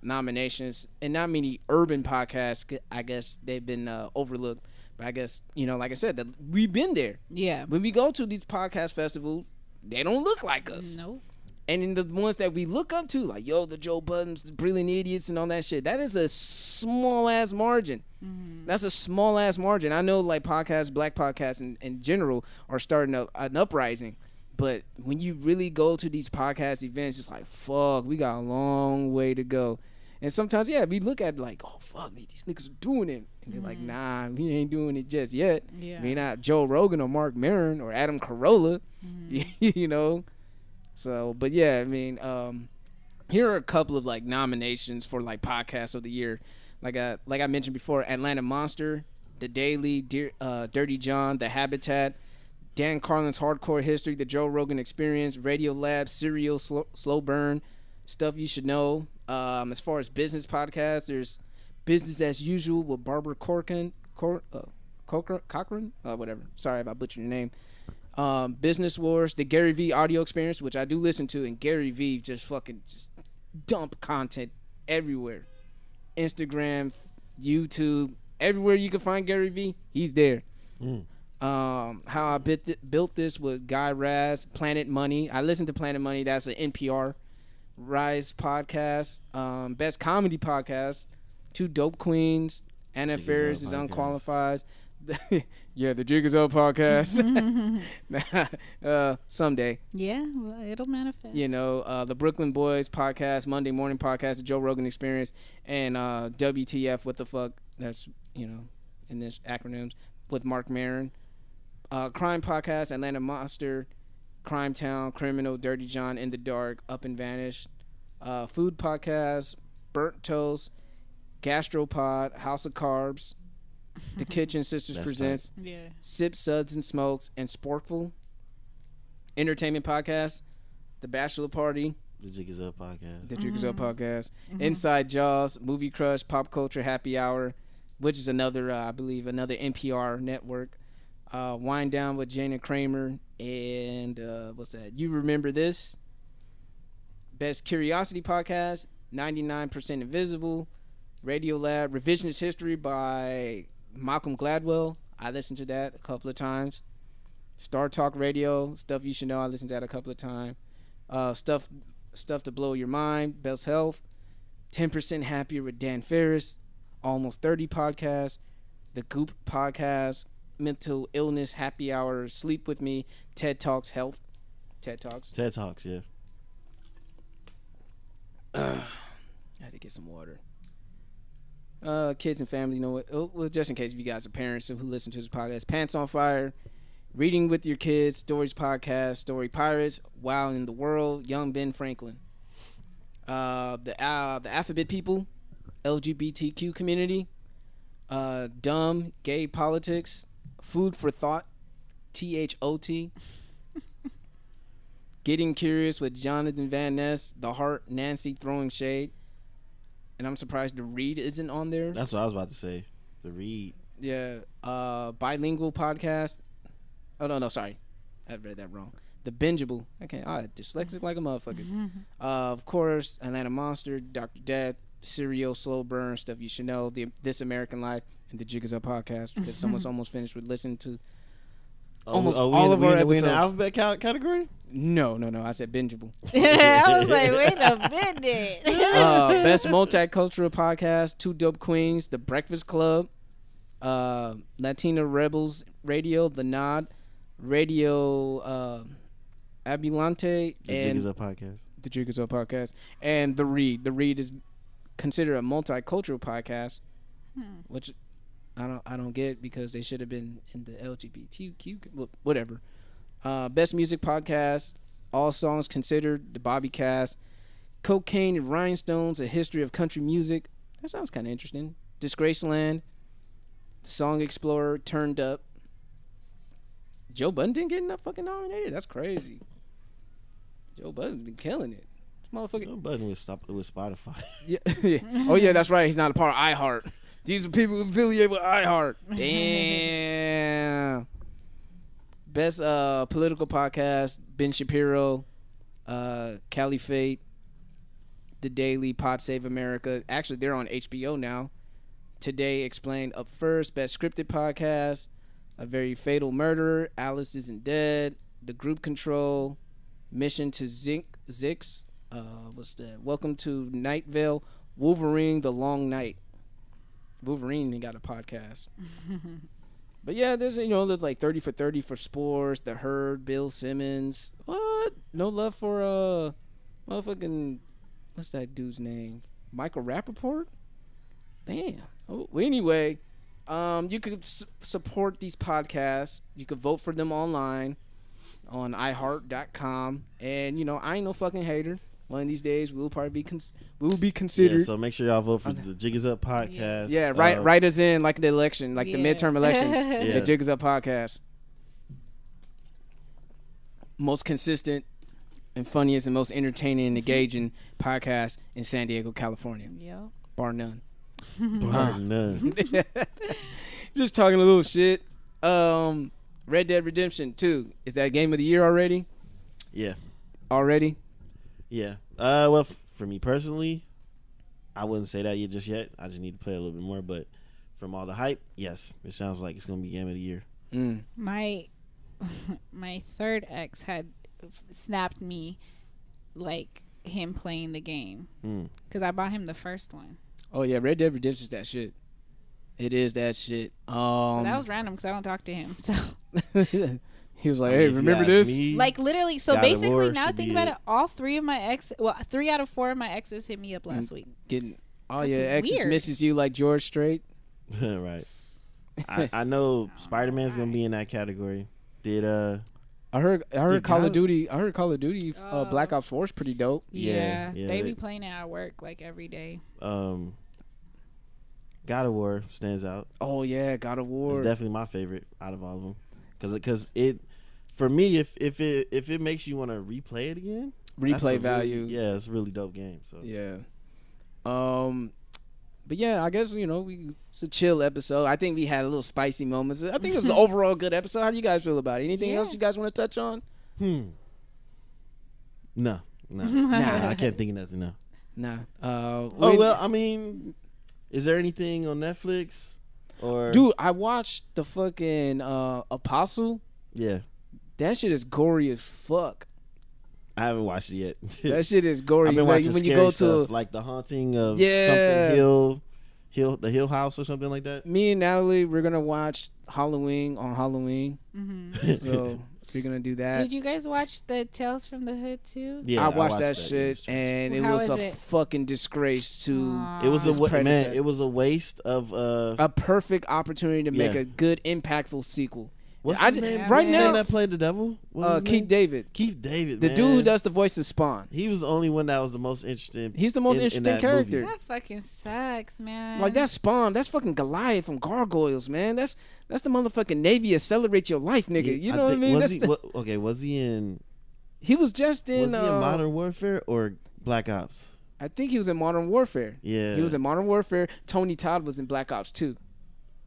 nominations, and not many urban podcasts. I guess they've been overlooked, but I guess, you know, like I said, that we've been there. Yeah. When we go to these podcast festivals, they don't look like us. Nope. And in the ones that we look up to, like, the Joe Buttons, the Brilliant Idiots, and all that shit, that is a small-ass margin. Mm-hmm. That's a small-ass margin. I know, like, podcasts, black podcasts in general are starting an uprising. But when you really go to these podcast events, it's like, fuck, we got a long way to go. And sometimes, we look at like, oh, fuck, these niggas are doing it. And they're like, nah, we ain't doing it just yet. Yeah. We're not Joe Rogan or Mark Maron or Adam Carolla, you know. So, but yeah, I mean, here are a couple of like nominations for like podcast of the year. Like I mentioned before, Atlanta Monster, The Daily, Dirty John, The Habitat, Dan Carlin's Hardcore History, The Joe Rogan Experience, Radio Lab, Serial, Slow Burn, Stuff You Should Know. As far as business podcasts, there's Business as Usual with Barbara Cochran, whatever. Sorry if I butchered your name. Business Wars, the Gary V audio experience, which I do listen to, and Gary V just dump content everywhere. Instagram, YouTube, everywhere you can find Gary V, he's there. How I built this with Guy Raz, Planet Money. I listen to Planet Money. That's an NPR Rise podcast. Best comedy podcast. Two Dope Queens. Anna Faris is Unqualified. Yeah, the Jig is Up podcast. Someday. Yeah, well, it'll manifest. You know, the Brooklyn Boys podcast, Monday Morning podcast, the Joe Rogan Experience, and WTF, what the fuck? That's, you know, in this acronyms, with Mark Maron. Crime podcast, Atlanta Monster, Crime Town, Criminal, Dirty John, In the Dark, Up and Vanished. Food podcast, Burnt Toast, Gastropod, House of Carbs, The Kitchen Sisters Presents, Sip, Suds, and Smokes, and Sporkful. Entertainment podcast, The Bachelor Party, The Jig is Up podcast, The Jig is Up podcast, Inside Jaws, Movie Crush, Pop Culture Happy Hour, which is another, I believe, another NPR network. Wind Down with Jana Kramer, and what's that? You Remember This? Best Curiosity Podcast, 99% Invisible, Radio Lab, Revisionist History by Malcolm Gladwell. I listened to that a couple of times. Star Talk Radio, Stuff You Should Know. I listened to that a couple of times. Stuff to Blow Your Mind, Best Health, 10% Happier with Dan Ferris, Almost 30 Podcast, The Goop Podcast, Mental Illness Happy Hour, Sleep With Me, TED Talks Health. TED Talks, yeah. I had to get some water. Kids and family, you know what? Well, just in case if you guys are parents who listen to this podcast, Pants on Fire, Reading with Your Kids, Stories Podcast, Story Pirates, Wow in the World, Young Ben Franklin. The Alphabet People, LGBTQ community, Dumb, Gay Politics, Food for Thought, THOT, Getting Curious with Jonathan Van Ness, The Heart, Nancy Throwing Shade. And I'm surprised The Read isn't on there. That's what I was about to say. The Read. Yeah. Bilingual podcast. Oh, no, sorry. I read that wrong. The Bingeable. Okay, dyslexic like a motherfucker. Of course, Atlanta Monster, Dr. Death, Serial, Slow Burn, Stuff You Should Know, This American Life, and the Jig is Up podcast, because someone's almost finished with listening to almost all of our episodes. We in the alphabet category? No. I said bingeable. I was like, wait a minute. Best multicultural podcast, Two Dope Queens, The Breakfast Club, Latina Rebels Radio, The Nod, Radio Ambulante, The Jig is Up podcast. The Jig is Up podcast, and The Read. The Read is considered a multicultural podcast, which I don't get, because they should have been in the LGBTQ, whatever. Best music podcast, All Songs Considered, The Bobby Cast, Cocaine and Rhinestones, A History of Country Music. That sounds kind of interesting. Disgraceland, Song Explorer, Turned Up, Joe Budden didn't get enough fucking nominated. That's crazy. Joe Budden's been killing it. This motherfucker. Joe Budden with Spotify. Yeah. Oh yeah, that's right. He's not a part of iHeart. These are people who affiliate with iHeart. Damn. Best political podcast: Ben Shapiro, Caliphate, The Daily, Pod Save America. Actually, they're on HBO now. Today Explained up first. Best scripted podcast: A Very Fatal Murder, Alice Isn't Dead, The Group Control, Mission to Zix. What's that? Welcome to Night Vale, Wolverine: The Long Night. Wolverine got a podcast. But yeah, there's like 30 for 30 for sports. The Herd, Bill Simmons. What? No love for motherfucking, what's that dude's name? Michael Rappaport? Damn. Oh, well, anyway, you could support these podcasts. You could vote for them online on iHeart.com. And I ain't no fucking hater. One of these days we will probably be considered. Yeah, so make sure y'all vote for the Jig Is Up podcast. Yeah, write us in like the election, like the midterm election. The Jig Is Up podcast. Most consistent and funniest and most entertaining and engaging podcast in San Diego, California. Yep. Bar none. Bar none. Just talking a little shit. Red Dead Redemption 2. Is that game of the year already? Yeah. Already? Yeah. Well, for me personally, I wouldn't say that just yet. I just need to play a little bit more. But from all the hype, yes, it sounds like it's gonna be game of the year. My third ex had snapped me like him playing the game because I bought him the first one. Oh yeah, Red Dead Redemption's that shit. It is that shit. That was random because I don't talk to him. So he was like, "Hey, remember this?" Like literally. So God of basically, War now should think be about it. it. All 3 out of 4 of my exes hit me up last week. Getting all That's your exes weird. misses you like George Strait. Right. I know Spider-Man's gonna be in that category. I heard Call of Duty. Black Ops 4 is pretty dope. Yeah, Yeah, they be playing it at work like every day. God of War stands out. Oh yeah, God of War. It's definitely my favorite out of all of them. Because it, for me, if it makes you want to replay it again, Replay value. It's a really dope game. So Yeah. But yeah, I guess it's a chill episode. I think we had a little spicy moments. I think it was an overall good episode. How do you guys feel about it? Anything else you guys want to touch on? No, I can't think of nothing. No. Nah. Well, I mean, is there anything on Netflix or? Dude, I watched the fucking Apostle. Yeah. That shit is gory as fuck. I haven't watched it yet. That shit is gory. I've been Like, watching when you scary go stuff, to like The Haunting of Yeah. something the Hill House or something like that. me and Natalie, we're gonna watch Halloween on Halloween. Mm-hmm. So we're gonna do that. Did you guys watch the Tales from the Hood too? Yeah, I watched that shit, It's trash. and it How was is a it? fucking disgrace to It was his man. predecessor. It was a waste of a perfect opportunity to make Yeah. a good, impactful sequel. What's I his ju- name? right What's his now- name that played the devil? What was his Keith name? David, Keith David, the man. dude who does the voice of Spawn. He was the only one that was the most interesting. He's the most in interesting that character. movie. That fucking sucks, man. Like that's Spawn. That's fucking Goliath from Gargoyles, man. That's the motherfucking Navy accelerate your life, nigga. You know what I mean? Was That's was he in? he was just in. Was he in Modern Warfare or Black Ops? I think he was in Modern Warfare. Yeah, He was in Modern Warfare. Tony Todd was in Black Ops 2.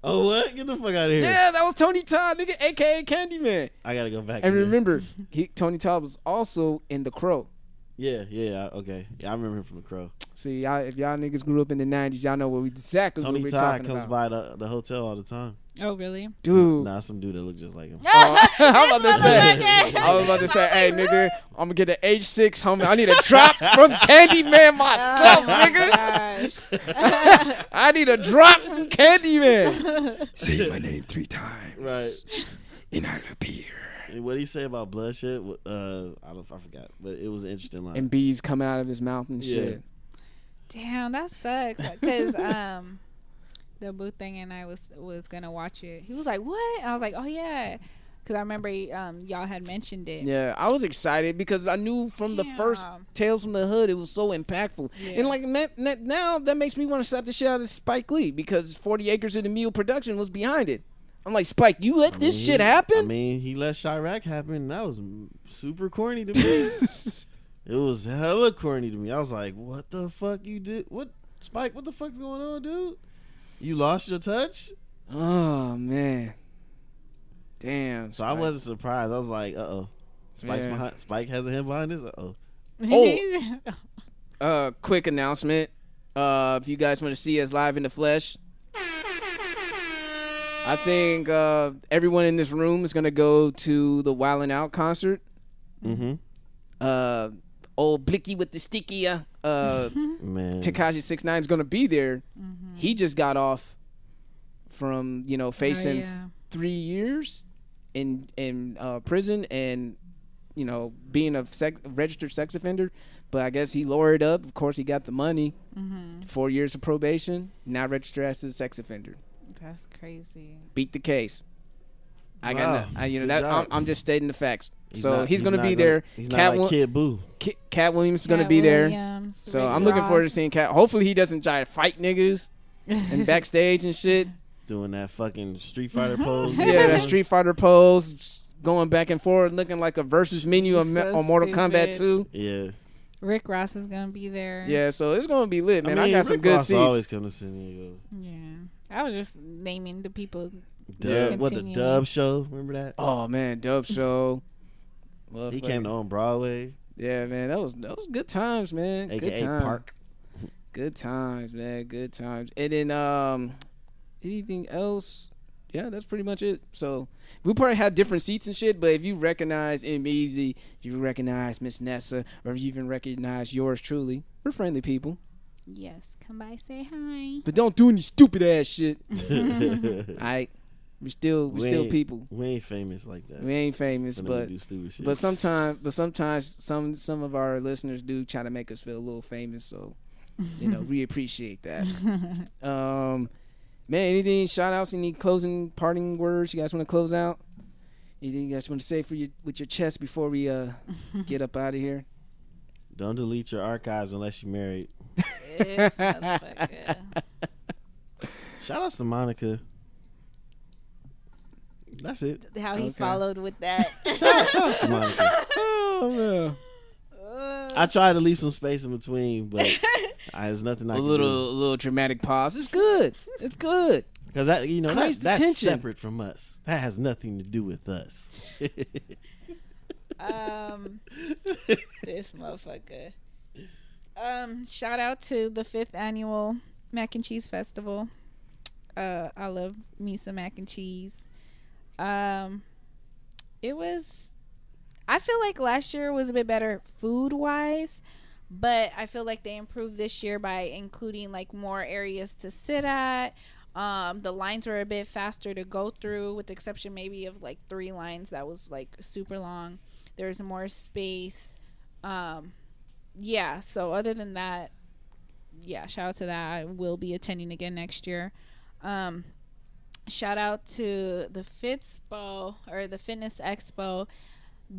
Oh, what? Get the fuck out of here! Yeah, that was Tony Todd, nigga, aka Candyman. I gotta go back. And again. remember, Tony Todd was also in The Crow. Yeah, okay. Yeah, I remember him from The Crow. See, if y'all niggas grew up in the 90s, y'all know exactly Tony what we're Todd talking comes about. by the hotel all the time. Oh really? Dude. Nah, some dude that looked just like him. I was about to say, hey, nigga, I'm gonna get an H6, homie. I need a drop from Candyman myself, nigga. I need a drop from Candyman. Say my name 3 times. Right. And I'll appear. And what did he say about bloodshed? I forgot, but it was an interesting line. And bees coming out of his mouth and shit. Damn, that sucks. Because the boo thing and I was gonna watch it. He was like, "What?" And I was like, "Oh yeah," because I remember y'all had mentioned it. Yeah, I was excited because I knew from the first Tales from the Hood it was so impactful. Yeah. And like now that makes me want to slap the shit out of Spike Lee because 40 Acres of the Mule production was behind it. I'm like, Spike, you let this shit happen? I mean, he let Chirac happen. And that was super corny to me. It was hella corny to me. I was like, what the fuck you did? What, Spike, what the fuck's going on, dude? You lost your touch? Oh, man. Damn. So I Spike. wasn't surprised. I was like, uh-oh. Spike has a hand behind this? Uh-oh. Quick announcement. If you guys want to see us live in the flesh, I think everyone in this room is going to go to the Wildin' Out concert. Mm-hmm. Old Blicky with the sticky, Man. Tekashi 6ix9ine is going to be there. He just got off from, facing 3 years in prison and, being a registered sex offender. But I guess he lawyered up. Of course, he got the money. 4 years of probation. Now registered as a sex offender. That's crazy. Beat the case. I Wow. got Good job. I'm just stating the facts. He's not going to be gonna- there. He's Cat not like Kid Boo. Cat Williams is going to be there. So I'm looking forward to seeing Cat. Hopefully he doesn't try to fight niggas and backstage and shit. Doing that fucking Street Fighter pose. Yeah, that Street Fighter pose, going back and forth, looking like a versus menu on Mortal Kombat 2. Yeah. Rick Ross is gonna be there. Yeah, so it's gonna be lit, man. I mean, got some Rick good Ross seats. always come to San Diego. Yeah. I was just naming the people. What, the Continuing. Dub show? Remember that? Oh man, dope show. He came to On Broadway, Yeah, man, that was good times, man. Good aka times. Park. Good times, man. Good times. And then anything else? Yeah, that's pretty much it. So we probably had different seats and shit, but if you recognize M-Easy, if you recognize Miss Nessa, or if you even recognize yours truly, we're friendly people. Yes, come by, say hi. But don't do any stupid ass shit. Alright. We still ain't- people. We ain't famous like that. We ain't famous, Finna but do stupid shit. sometimes some of our listeners do try to make us feel a little famous, so we appreciate that. Man, anything, shout outs, any closing parting words you guys want to close out? Anything you guys want to say with your chest before we get up out of here? Don't delete your archives unless you're married. This motherfucker. Shout out to Monica. That's it. How he Okay. followed with that. Shout out to Monica. Oh man. I tried to leave some space in between, but there's nothing I A can little dramatic pause. It's good. It's good. because Christ that's attention. separate from us. That has nothing to do with us. This motherfucker. Shout out to the 5th annual Mac and Cheese Festival. I love me some mac and cheese. It was, I feel like last year was a bit better food wise, but I feel like they improved this year by including like more areas to sit at. The lines were a bit faster to go through, with the exception maybe of like 3 lines that was like super long. There's more space. Yeah, so other than that, yeah, shout out to that. I will be attending again next year. Shout out to the Fitspo, or the Fitness Expo,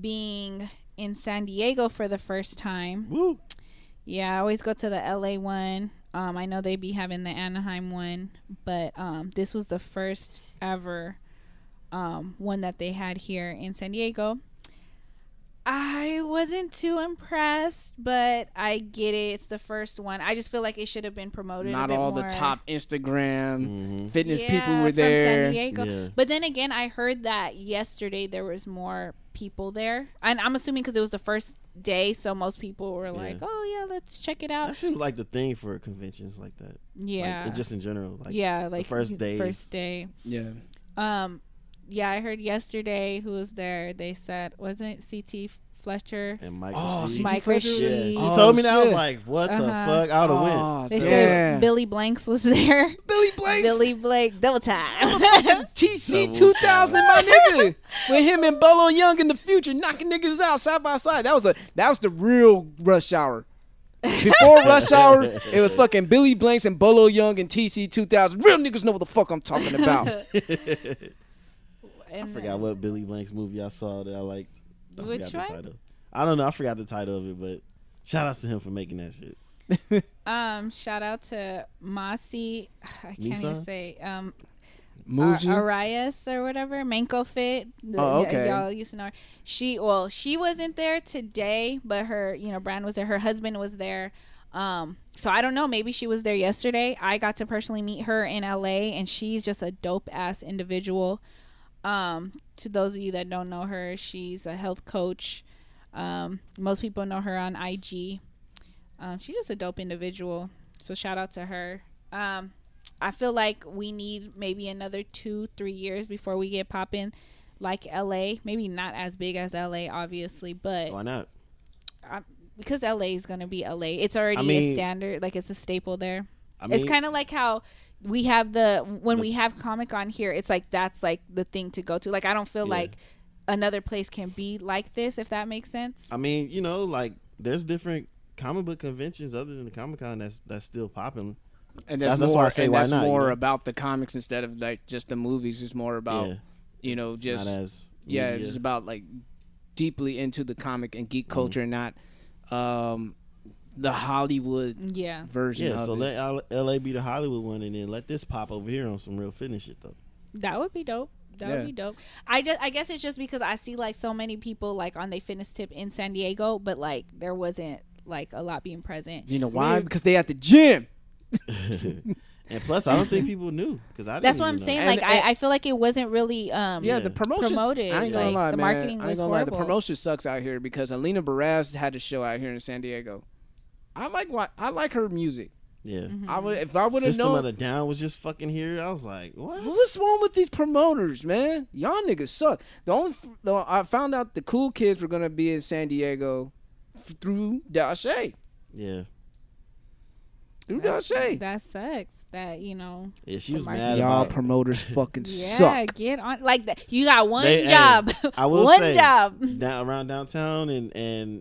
being in San Diego for the first time. Woo. Yeah, I always go to the LA one. I know they be having the Anaheim one, but this was the first ever one that they had here in San Diego. I wasn't too impressed, but I get it. It's the first one. I just feel like it should have been promoted. Not a bit all more. the top Instagram fitness Yeah, people were from there. San Diego. Yeah. But then again, I heard that yesterday there was more people there, and I'm assuming because it was the first day, so most people were like, "Oh yeah, let's check it out." That seems like the thing for conventions like that. Yeah, Like, just in general. Like, yeah, like first days. First day. Yeah. Yeah, I heard yesterday who was there. They said, wasn't CT Fletcher? And Mike. Oh, C. CT Michael Fletcher? G. Yeah. She Oh, told me that. I was shit. like, what the Uh-huh. fuck? I would have Oh, went. They Yeah. said Billy Blanks was there. Billy Blanks. Billy Blank, double time. TC 2000, my nigga, with him and Bolo Young in the future, knocking niggas out side by side. That was the real rush hour. Before rush hour, it was fucking Billy Blanks and Bolo Young and TC 2000. Real niggas know what the fuck I'm talking about. I forgot what Billy Blank's movie I saw that I liked. I Which forgot the one? title. I don't know. I forgot the title of it, but shout out to him for making that shit. Shout out to Mossy. I can't even Nessa? say. Muji? Arias or whatever, Manco Fit. Oh, okay. Y'all used to know her. She wasn't there today, but her, brand was there. Her husband was there. So I don't know. Maybe she was there yesterday. I got to personally meet her in LA, and she's just a dope ass individual. To those of you that don't know her, she's a health coach. Most people know her on IG. She's just a dope individual. So shout out to her. I feel like we need maybe another 2-3 years before we get popping like LA. Maybe not as big as LA, obviously, but Why not? because LA is going to be LA. It's already a standard, like it's a staple there. It's kind of like how we have when we have Comic-Con here, it's like that's like the thing to go to. Like I don't feel like another place can be like this, if that makes sense. I mean, like there's different comic book conventions other than the Comic-Con that's still popping. And that's why I say why that's not, more about the comics instead of like just the movies. It's more about it's just not as it's just about like deeply into the comic and geek culture, and not the Hollywood version of so it. let LA be the Hollywood one, and then let this pop over here on some real fitness shit though. That would be dope. That would be dope. I guess it's just because I see like so many people like on their fitness tip in San Diego, but like there wasn't like a lot being present. You know why? Because they at the gym. And plus, I don't think people knew because I. That's what I'm saying. Like I feel like it wasn't really the promotion promoted. I ain't gonna lie, the man. marketing was I ain't gonna horrible. lie. The promotion sucks out here because Alina Baraz had a show out here in San Diego. I like her music. Yeah. Mm-hmm. If I would have System known, of the Down was just fucking here. I was like, what? What's wrong with these promoters, man? Y'all niggas suck. I found out the cool kids were gonna be in San Diego through Dashay. Yeah. Through Dashay. That sucks. That Yeah, she was the mad Y'all about promoters fucking Yeah, suck. get on like that. You got one They- job. I will one say, job. around downtown and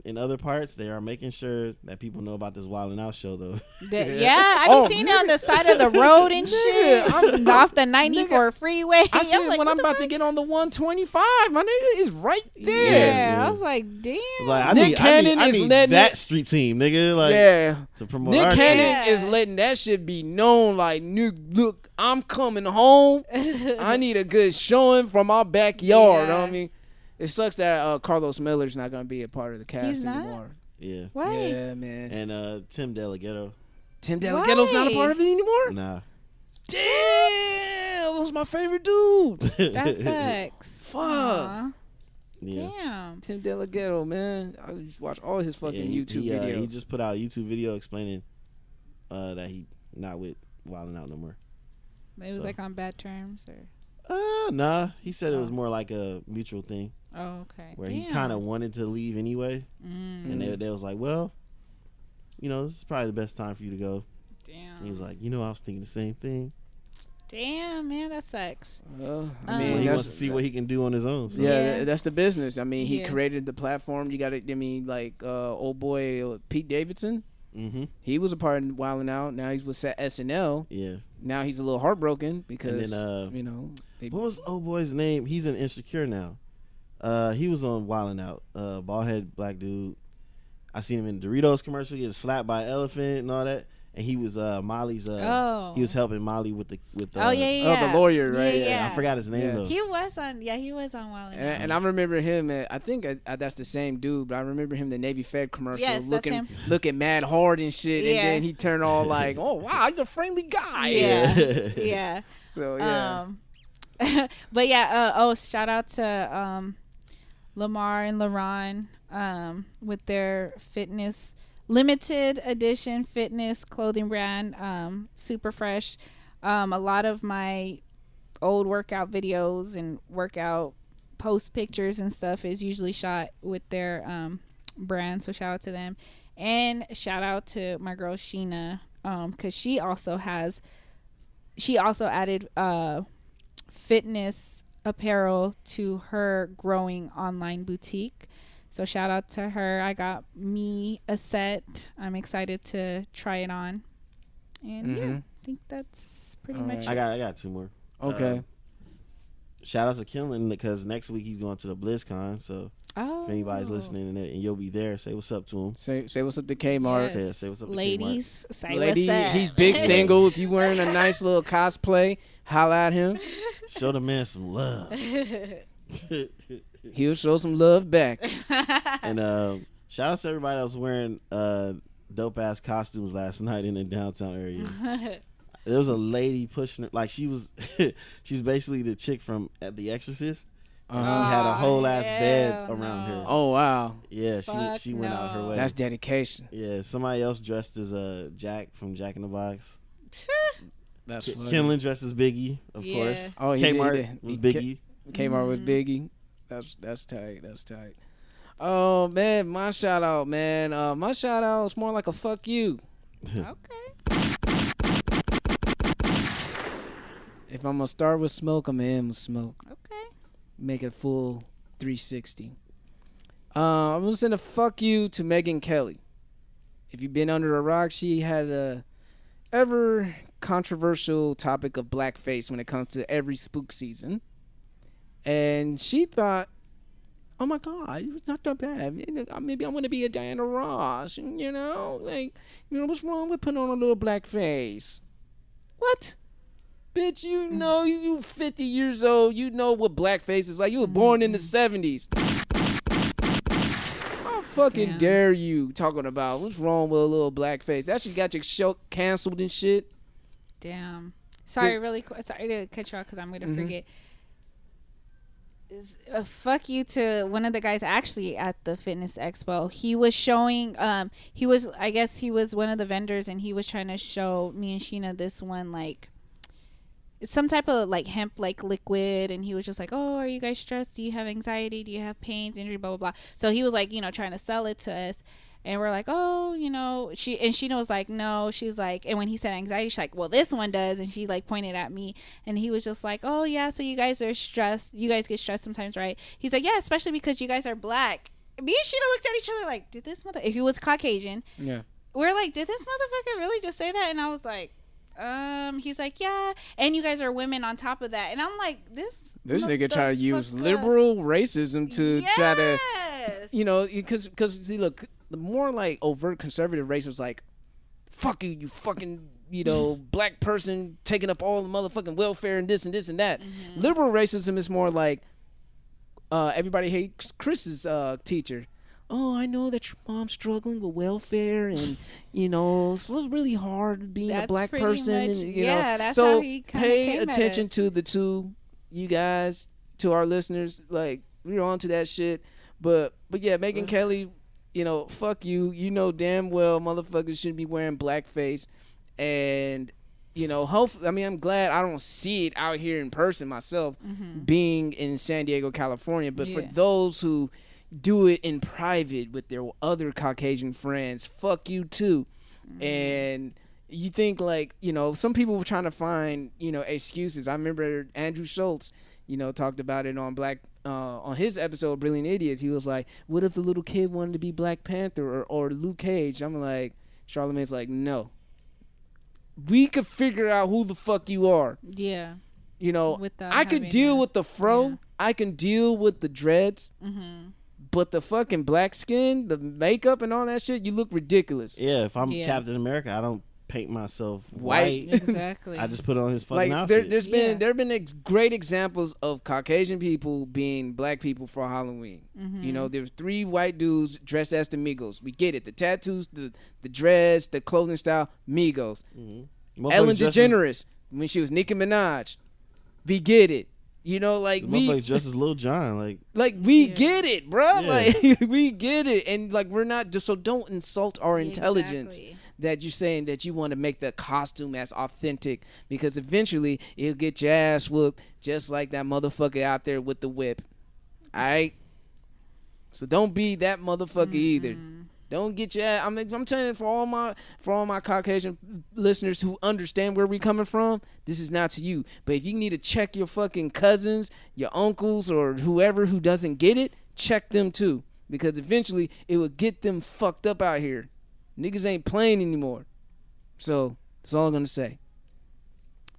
in other parts, they are making sure that people know about this Wild 'N Out show, though. I be seeing it on the side of the road and shit. I'm off the 94 freeway. I see I'm it like, when what I'm the about to fuck? get on the 125. My nigga is right there. Yeah, I was like, damn. It's like, Nick Cannon I is need letting that it- street team, nigga. Like, to promote Nick our Cannon shit. is letting that shit be known. Like, look, I'm coming home. I need a good showing from my backyard. You know what I mean? It sucks that Carlos Miller's not gonna be a part of the cast He's not? anymore. Yeah. What? Yeah, man. And Tim DeLaGhetto. Tim DeLaGhetto's not a part of it anymore. Nah. Damn, those my favorite dudes. That sucks. Fuck. Aw. Yeah. Damn. Tim DeLaGhetto, man. I just watch all his fucking YouTube videos. He just put out a YouTube video explaining that he not with Wild 'N Out no more. It was like on bad terms or. Nah. He said it was more like a mutual thing Oh, okay. where he kind of wanted to leave anyway, and they was like, well, this is probably the best time for you to go. Damn. And he was like, I was thinking the same thing. Damn, man, that sucks. I mean, He that's- wants to see what he can do on his own. So. Yeah, that's the business. I mean, he Yeah. created the platform. You got it. I mean, like old boy Pete Davidson. Mm-hmm. He was a part of Wild 'N Out. Now he's with SNL. Yeah. Now he's a little heartbroken because And then, what was old boy's name? He's in Insecure now. He was on Wild 'N Out. Bald head black dude. I seen him in Doritos commercial getting slapped by an elephant and all that. And he was Molly's. He was helping Molly with the. Oh yeah. the lawyer, right? Yeah. I forgot his name though. He was on Wild 'N Out. And I remember him. I think that's the same dude, but I remember him the Navy Fed commercial, Yes, that's him. looking mad hard and shit, Yeah. and then he turned all like, "Oh wow, he's a friendly guy." Yeah. Yeah. So yeah. But yeah, shout out to Lamar and LaRon with their fitness limited edition fitness clothing brand, super fresh. A lot of my old workout videos and workout post pictures and stuff is usually shot with their brand, so shout out to them. And shout out to my girl Sheena, because she also added fitness apparel to her growing online boutique. So shout out to her. I got me a set. I'm excited to try it on. And yeah, I think that's pretty much I it. got two more. Okay. Shout out to Killen because next week he's going to the BlizzCon. So Oh. If anybody's listening and you'll be there, say what's up to him. Say what's up to Kmart. Yes. Say what's up to Ladies, say Lady, what's up. he's big single. If you wearing a nice little cosplay, holla at him. Kmart. Show the man some love. He'll show some love back. And shout out to everybody that was wearing dope ass costumes last night in the downtown area. There was a lady pushing her, like she's basically the chick from The Exorcist. And she had a whole ass bed around her. Oh wow, Yeah, she went out her way. that's dedication. Yeah, somebody else dressed as Jack from Jack in the Box. That's funny. Kenlin dressed as Biggie, of Yeah. course. Oh, he Kmart did. was Biggie. Kmart was Biggie. That's tight. That's tight. Oh man, my shout out, man. My shout out is more like a fuck you. Okay. If I'm gonna start with smoke, I'm gonna end with smoke. Okay. Make it a full 360. I'm gonna send a fuck you to Megyn Kelly. If you've been under a rock, she had a ever controversial topic of blackface when it comes to every spook season. And she thought, oh my God, it's not that bad. Maybe I'm gonna be a Diana Ross. You know, what's wrong with putting on a little blackface? What? Bitch, you know, you 50 years old. You know what blackface is like. You were born in the 70s. How fucking Damn. dare you talking about what's wrong with a little blackface? That shit got your show canceled and shit. Damn. Sorry, really quick. Sorry to cut you off because I'm going to forget. Fuck you to one of the guys actually at the fitness expo. He was showing, I guess he was one of the vendors and he was trying to show me and Sheena this one, like, it's some type of like hemp like liquid, and he was just like, oh, are you guys stressed? Do you have anxiety? Do you have pains, injury, blah blah blah. So he was like, trying to sell it to us, and we're like, oh, Sheena was like, no. She's like, and when he said anxiety, she's like, well, this one does, and she like pointed at me, and he was just like, oh yeah, so you guys are stressed, you guys get stressed sometimes, right? He's like, yeah, especially because you guys are black. Me and Sheena looked at each other like, did this mother, if he was Caucasian, Yeah. we're like, did this motherfucker really just say that? And I was like, he's like, yeah, and you guys are women on top of that, and I'm like, this nigga try to use liberal racism to try to, because see, look, the more like overt conservative racism like, fuck you, you fucking, black person taking up all the motherfucking welfare and this and this and that. Liberal racism is more like, everybody hates Chris's teacher. Oh, I know that your mom's struggling with welfare, and it's really hard being a black person. Much, and, that's so how he pay came attention to the two, you guys, to our listeners. Like, we're on to that shit. But yeah, Megyn Kelly, fuck you. You know damn well motherfuckers shouldn't be wearing blackface, and hopefully, I'm glad I don't see it out here in person myself, being in San Diego, California. But for those who do it in private with their other Caucasian friends, fuck you too. And you think like, some people were trying to find, excuses. I remember Andrew Schultz, talked about it on on his episode Brilliant Idiots. He was like, what if the little kid wanted to be Black Panther or Luke Cage? I'm like, Charlamagne's like, no. We could figure out who the fuck you are. Yeah. I can deal with the fro. Yeah. I can deal with the dreads. But the fucking black skin, the makeup and all that shit, you look ridiculous. Yeah, if I'm Captain America, I don't paint myself white. Exactly. I just put on his fucking outfit. There have been great examples of Caucasian people being black people for Halloween. There's 3 white dudes dressed as the Migos. We get it. The tattoos, the dreads, the clothing style, Migos. Ellen DeGeneres, when she was Nicki Minaj. We get it. We dressed as Lil Jon, we get it, bro. Yeah. Like we get it, and like we're not just so don't insult our intelligence that you're saying that you want to make the costume as authentic, because eventually it'll get your ass whooped just like that motherfucker out there with the whip. All right, so don't be that motherfucker either. Don't get your ass. I'm telling you, for all my Caucasian listeners who understand where we're coming from, this is not to you. But if you need to check your fucking cousins, your uncles, or whoever who doesn't get it, check them too. Because eventually it will get them fucked up out here. Niggas ain't playing anymore. So that's all I'm gonna say.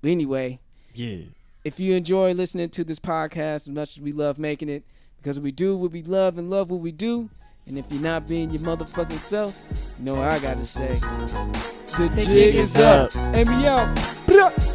But anyway, if you enjoy listening to this podcast as much as we love making it, Because we do what we love and love what we do. And if you're not being your motherfucking self, you know what I gotta say. The jig is up. And we out.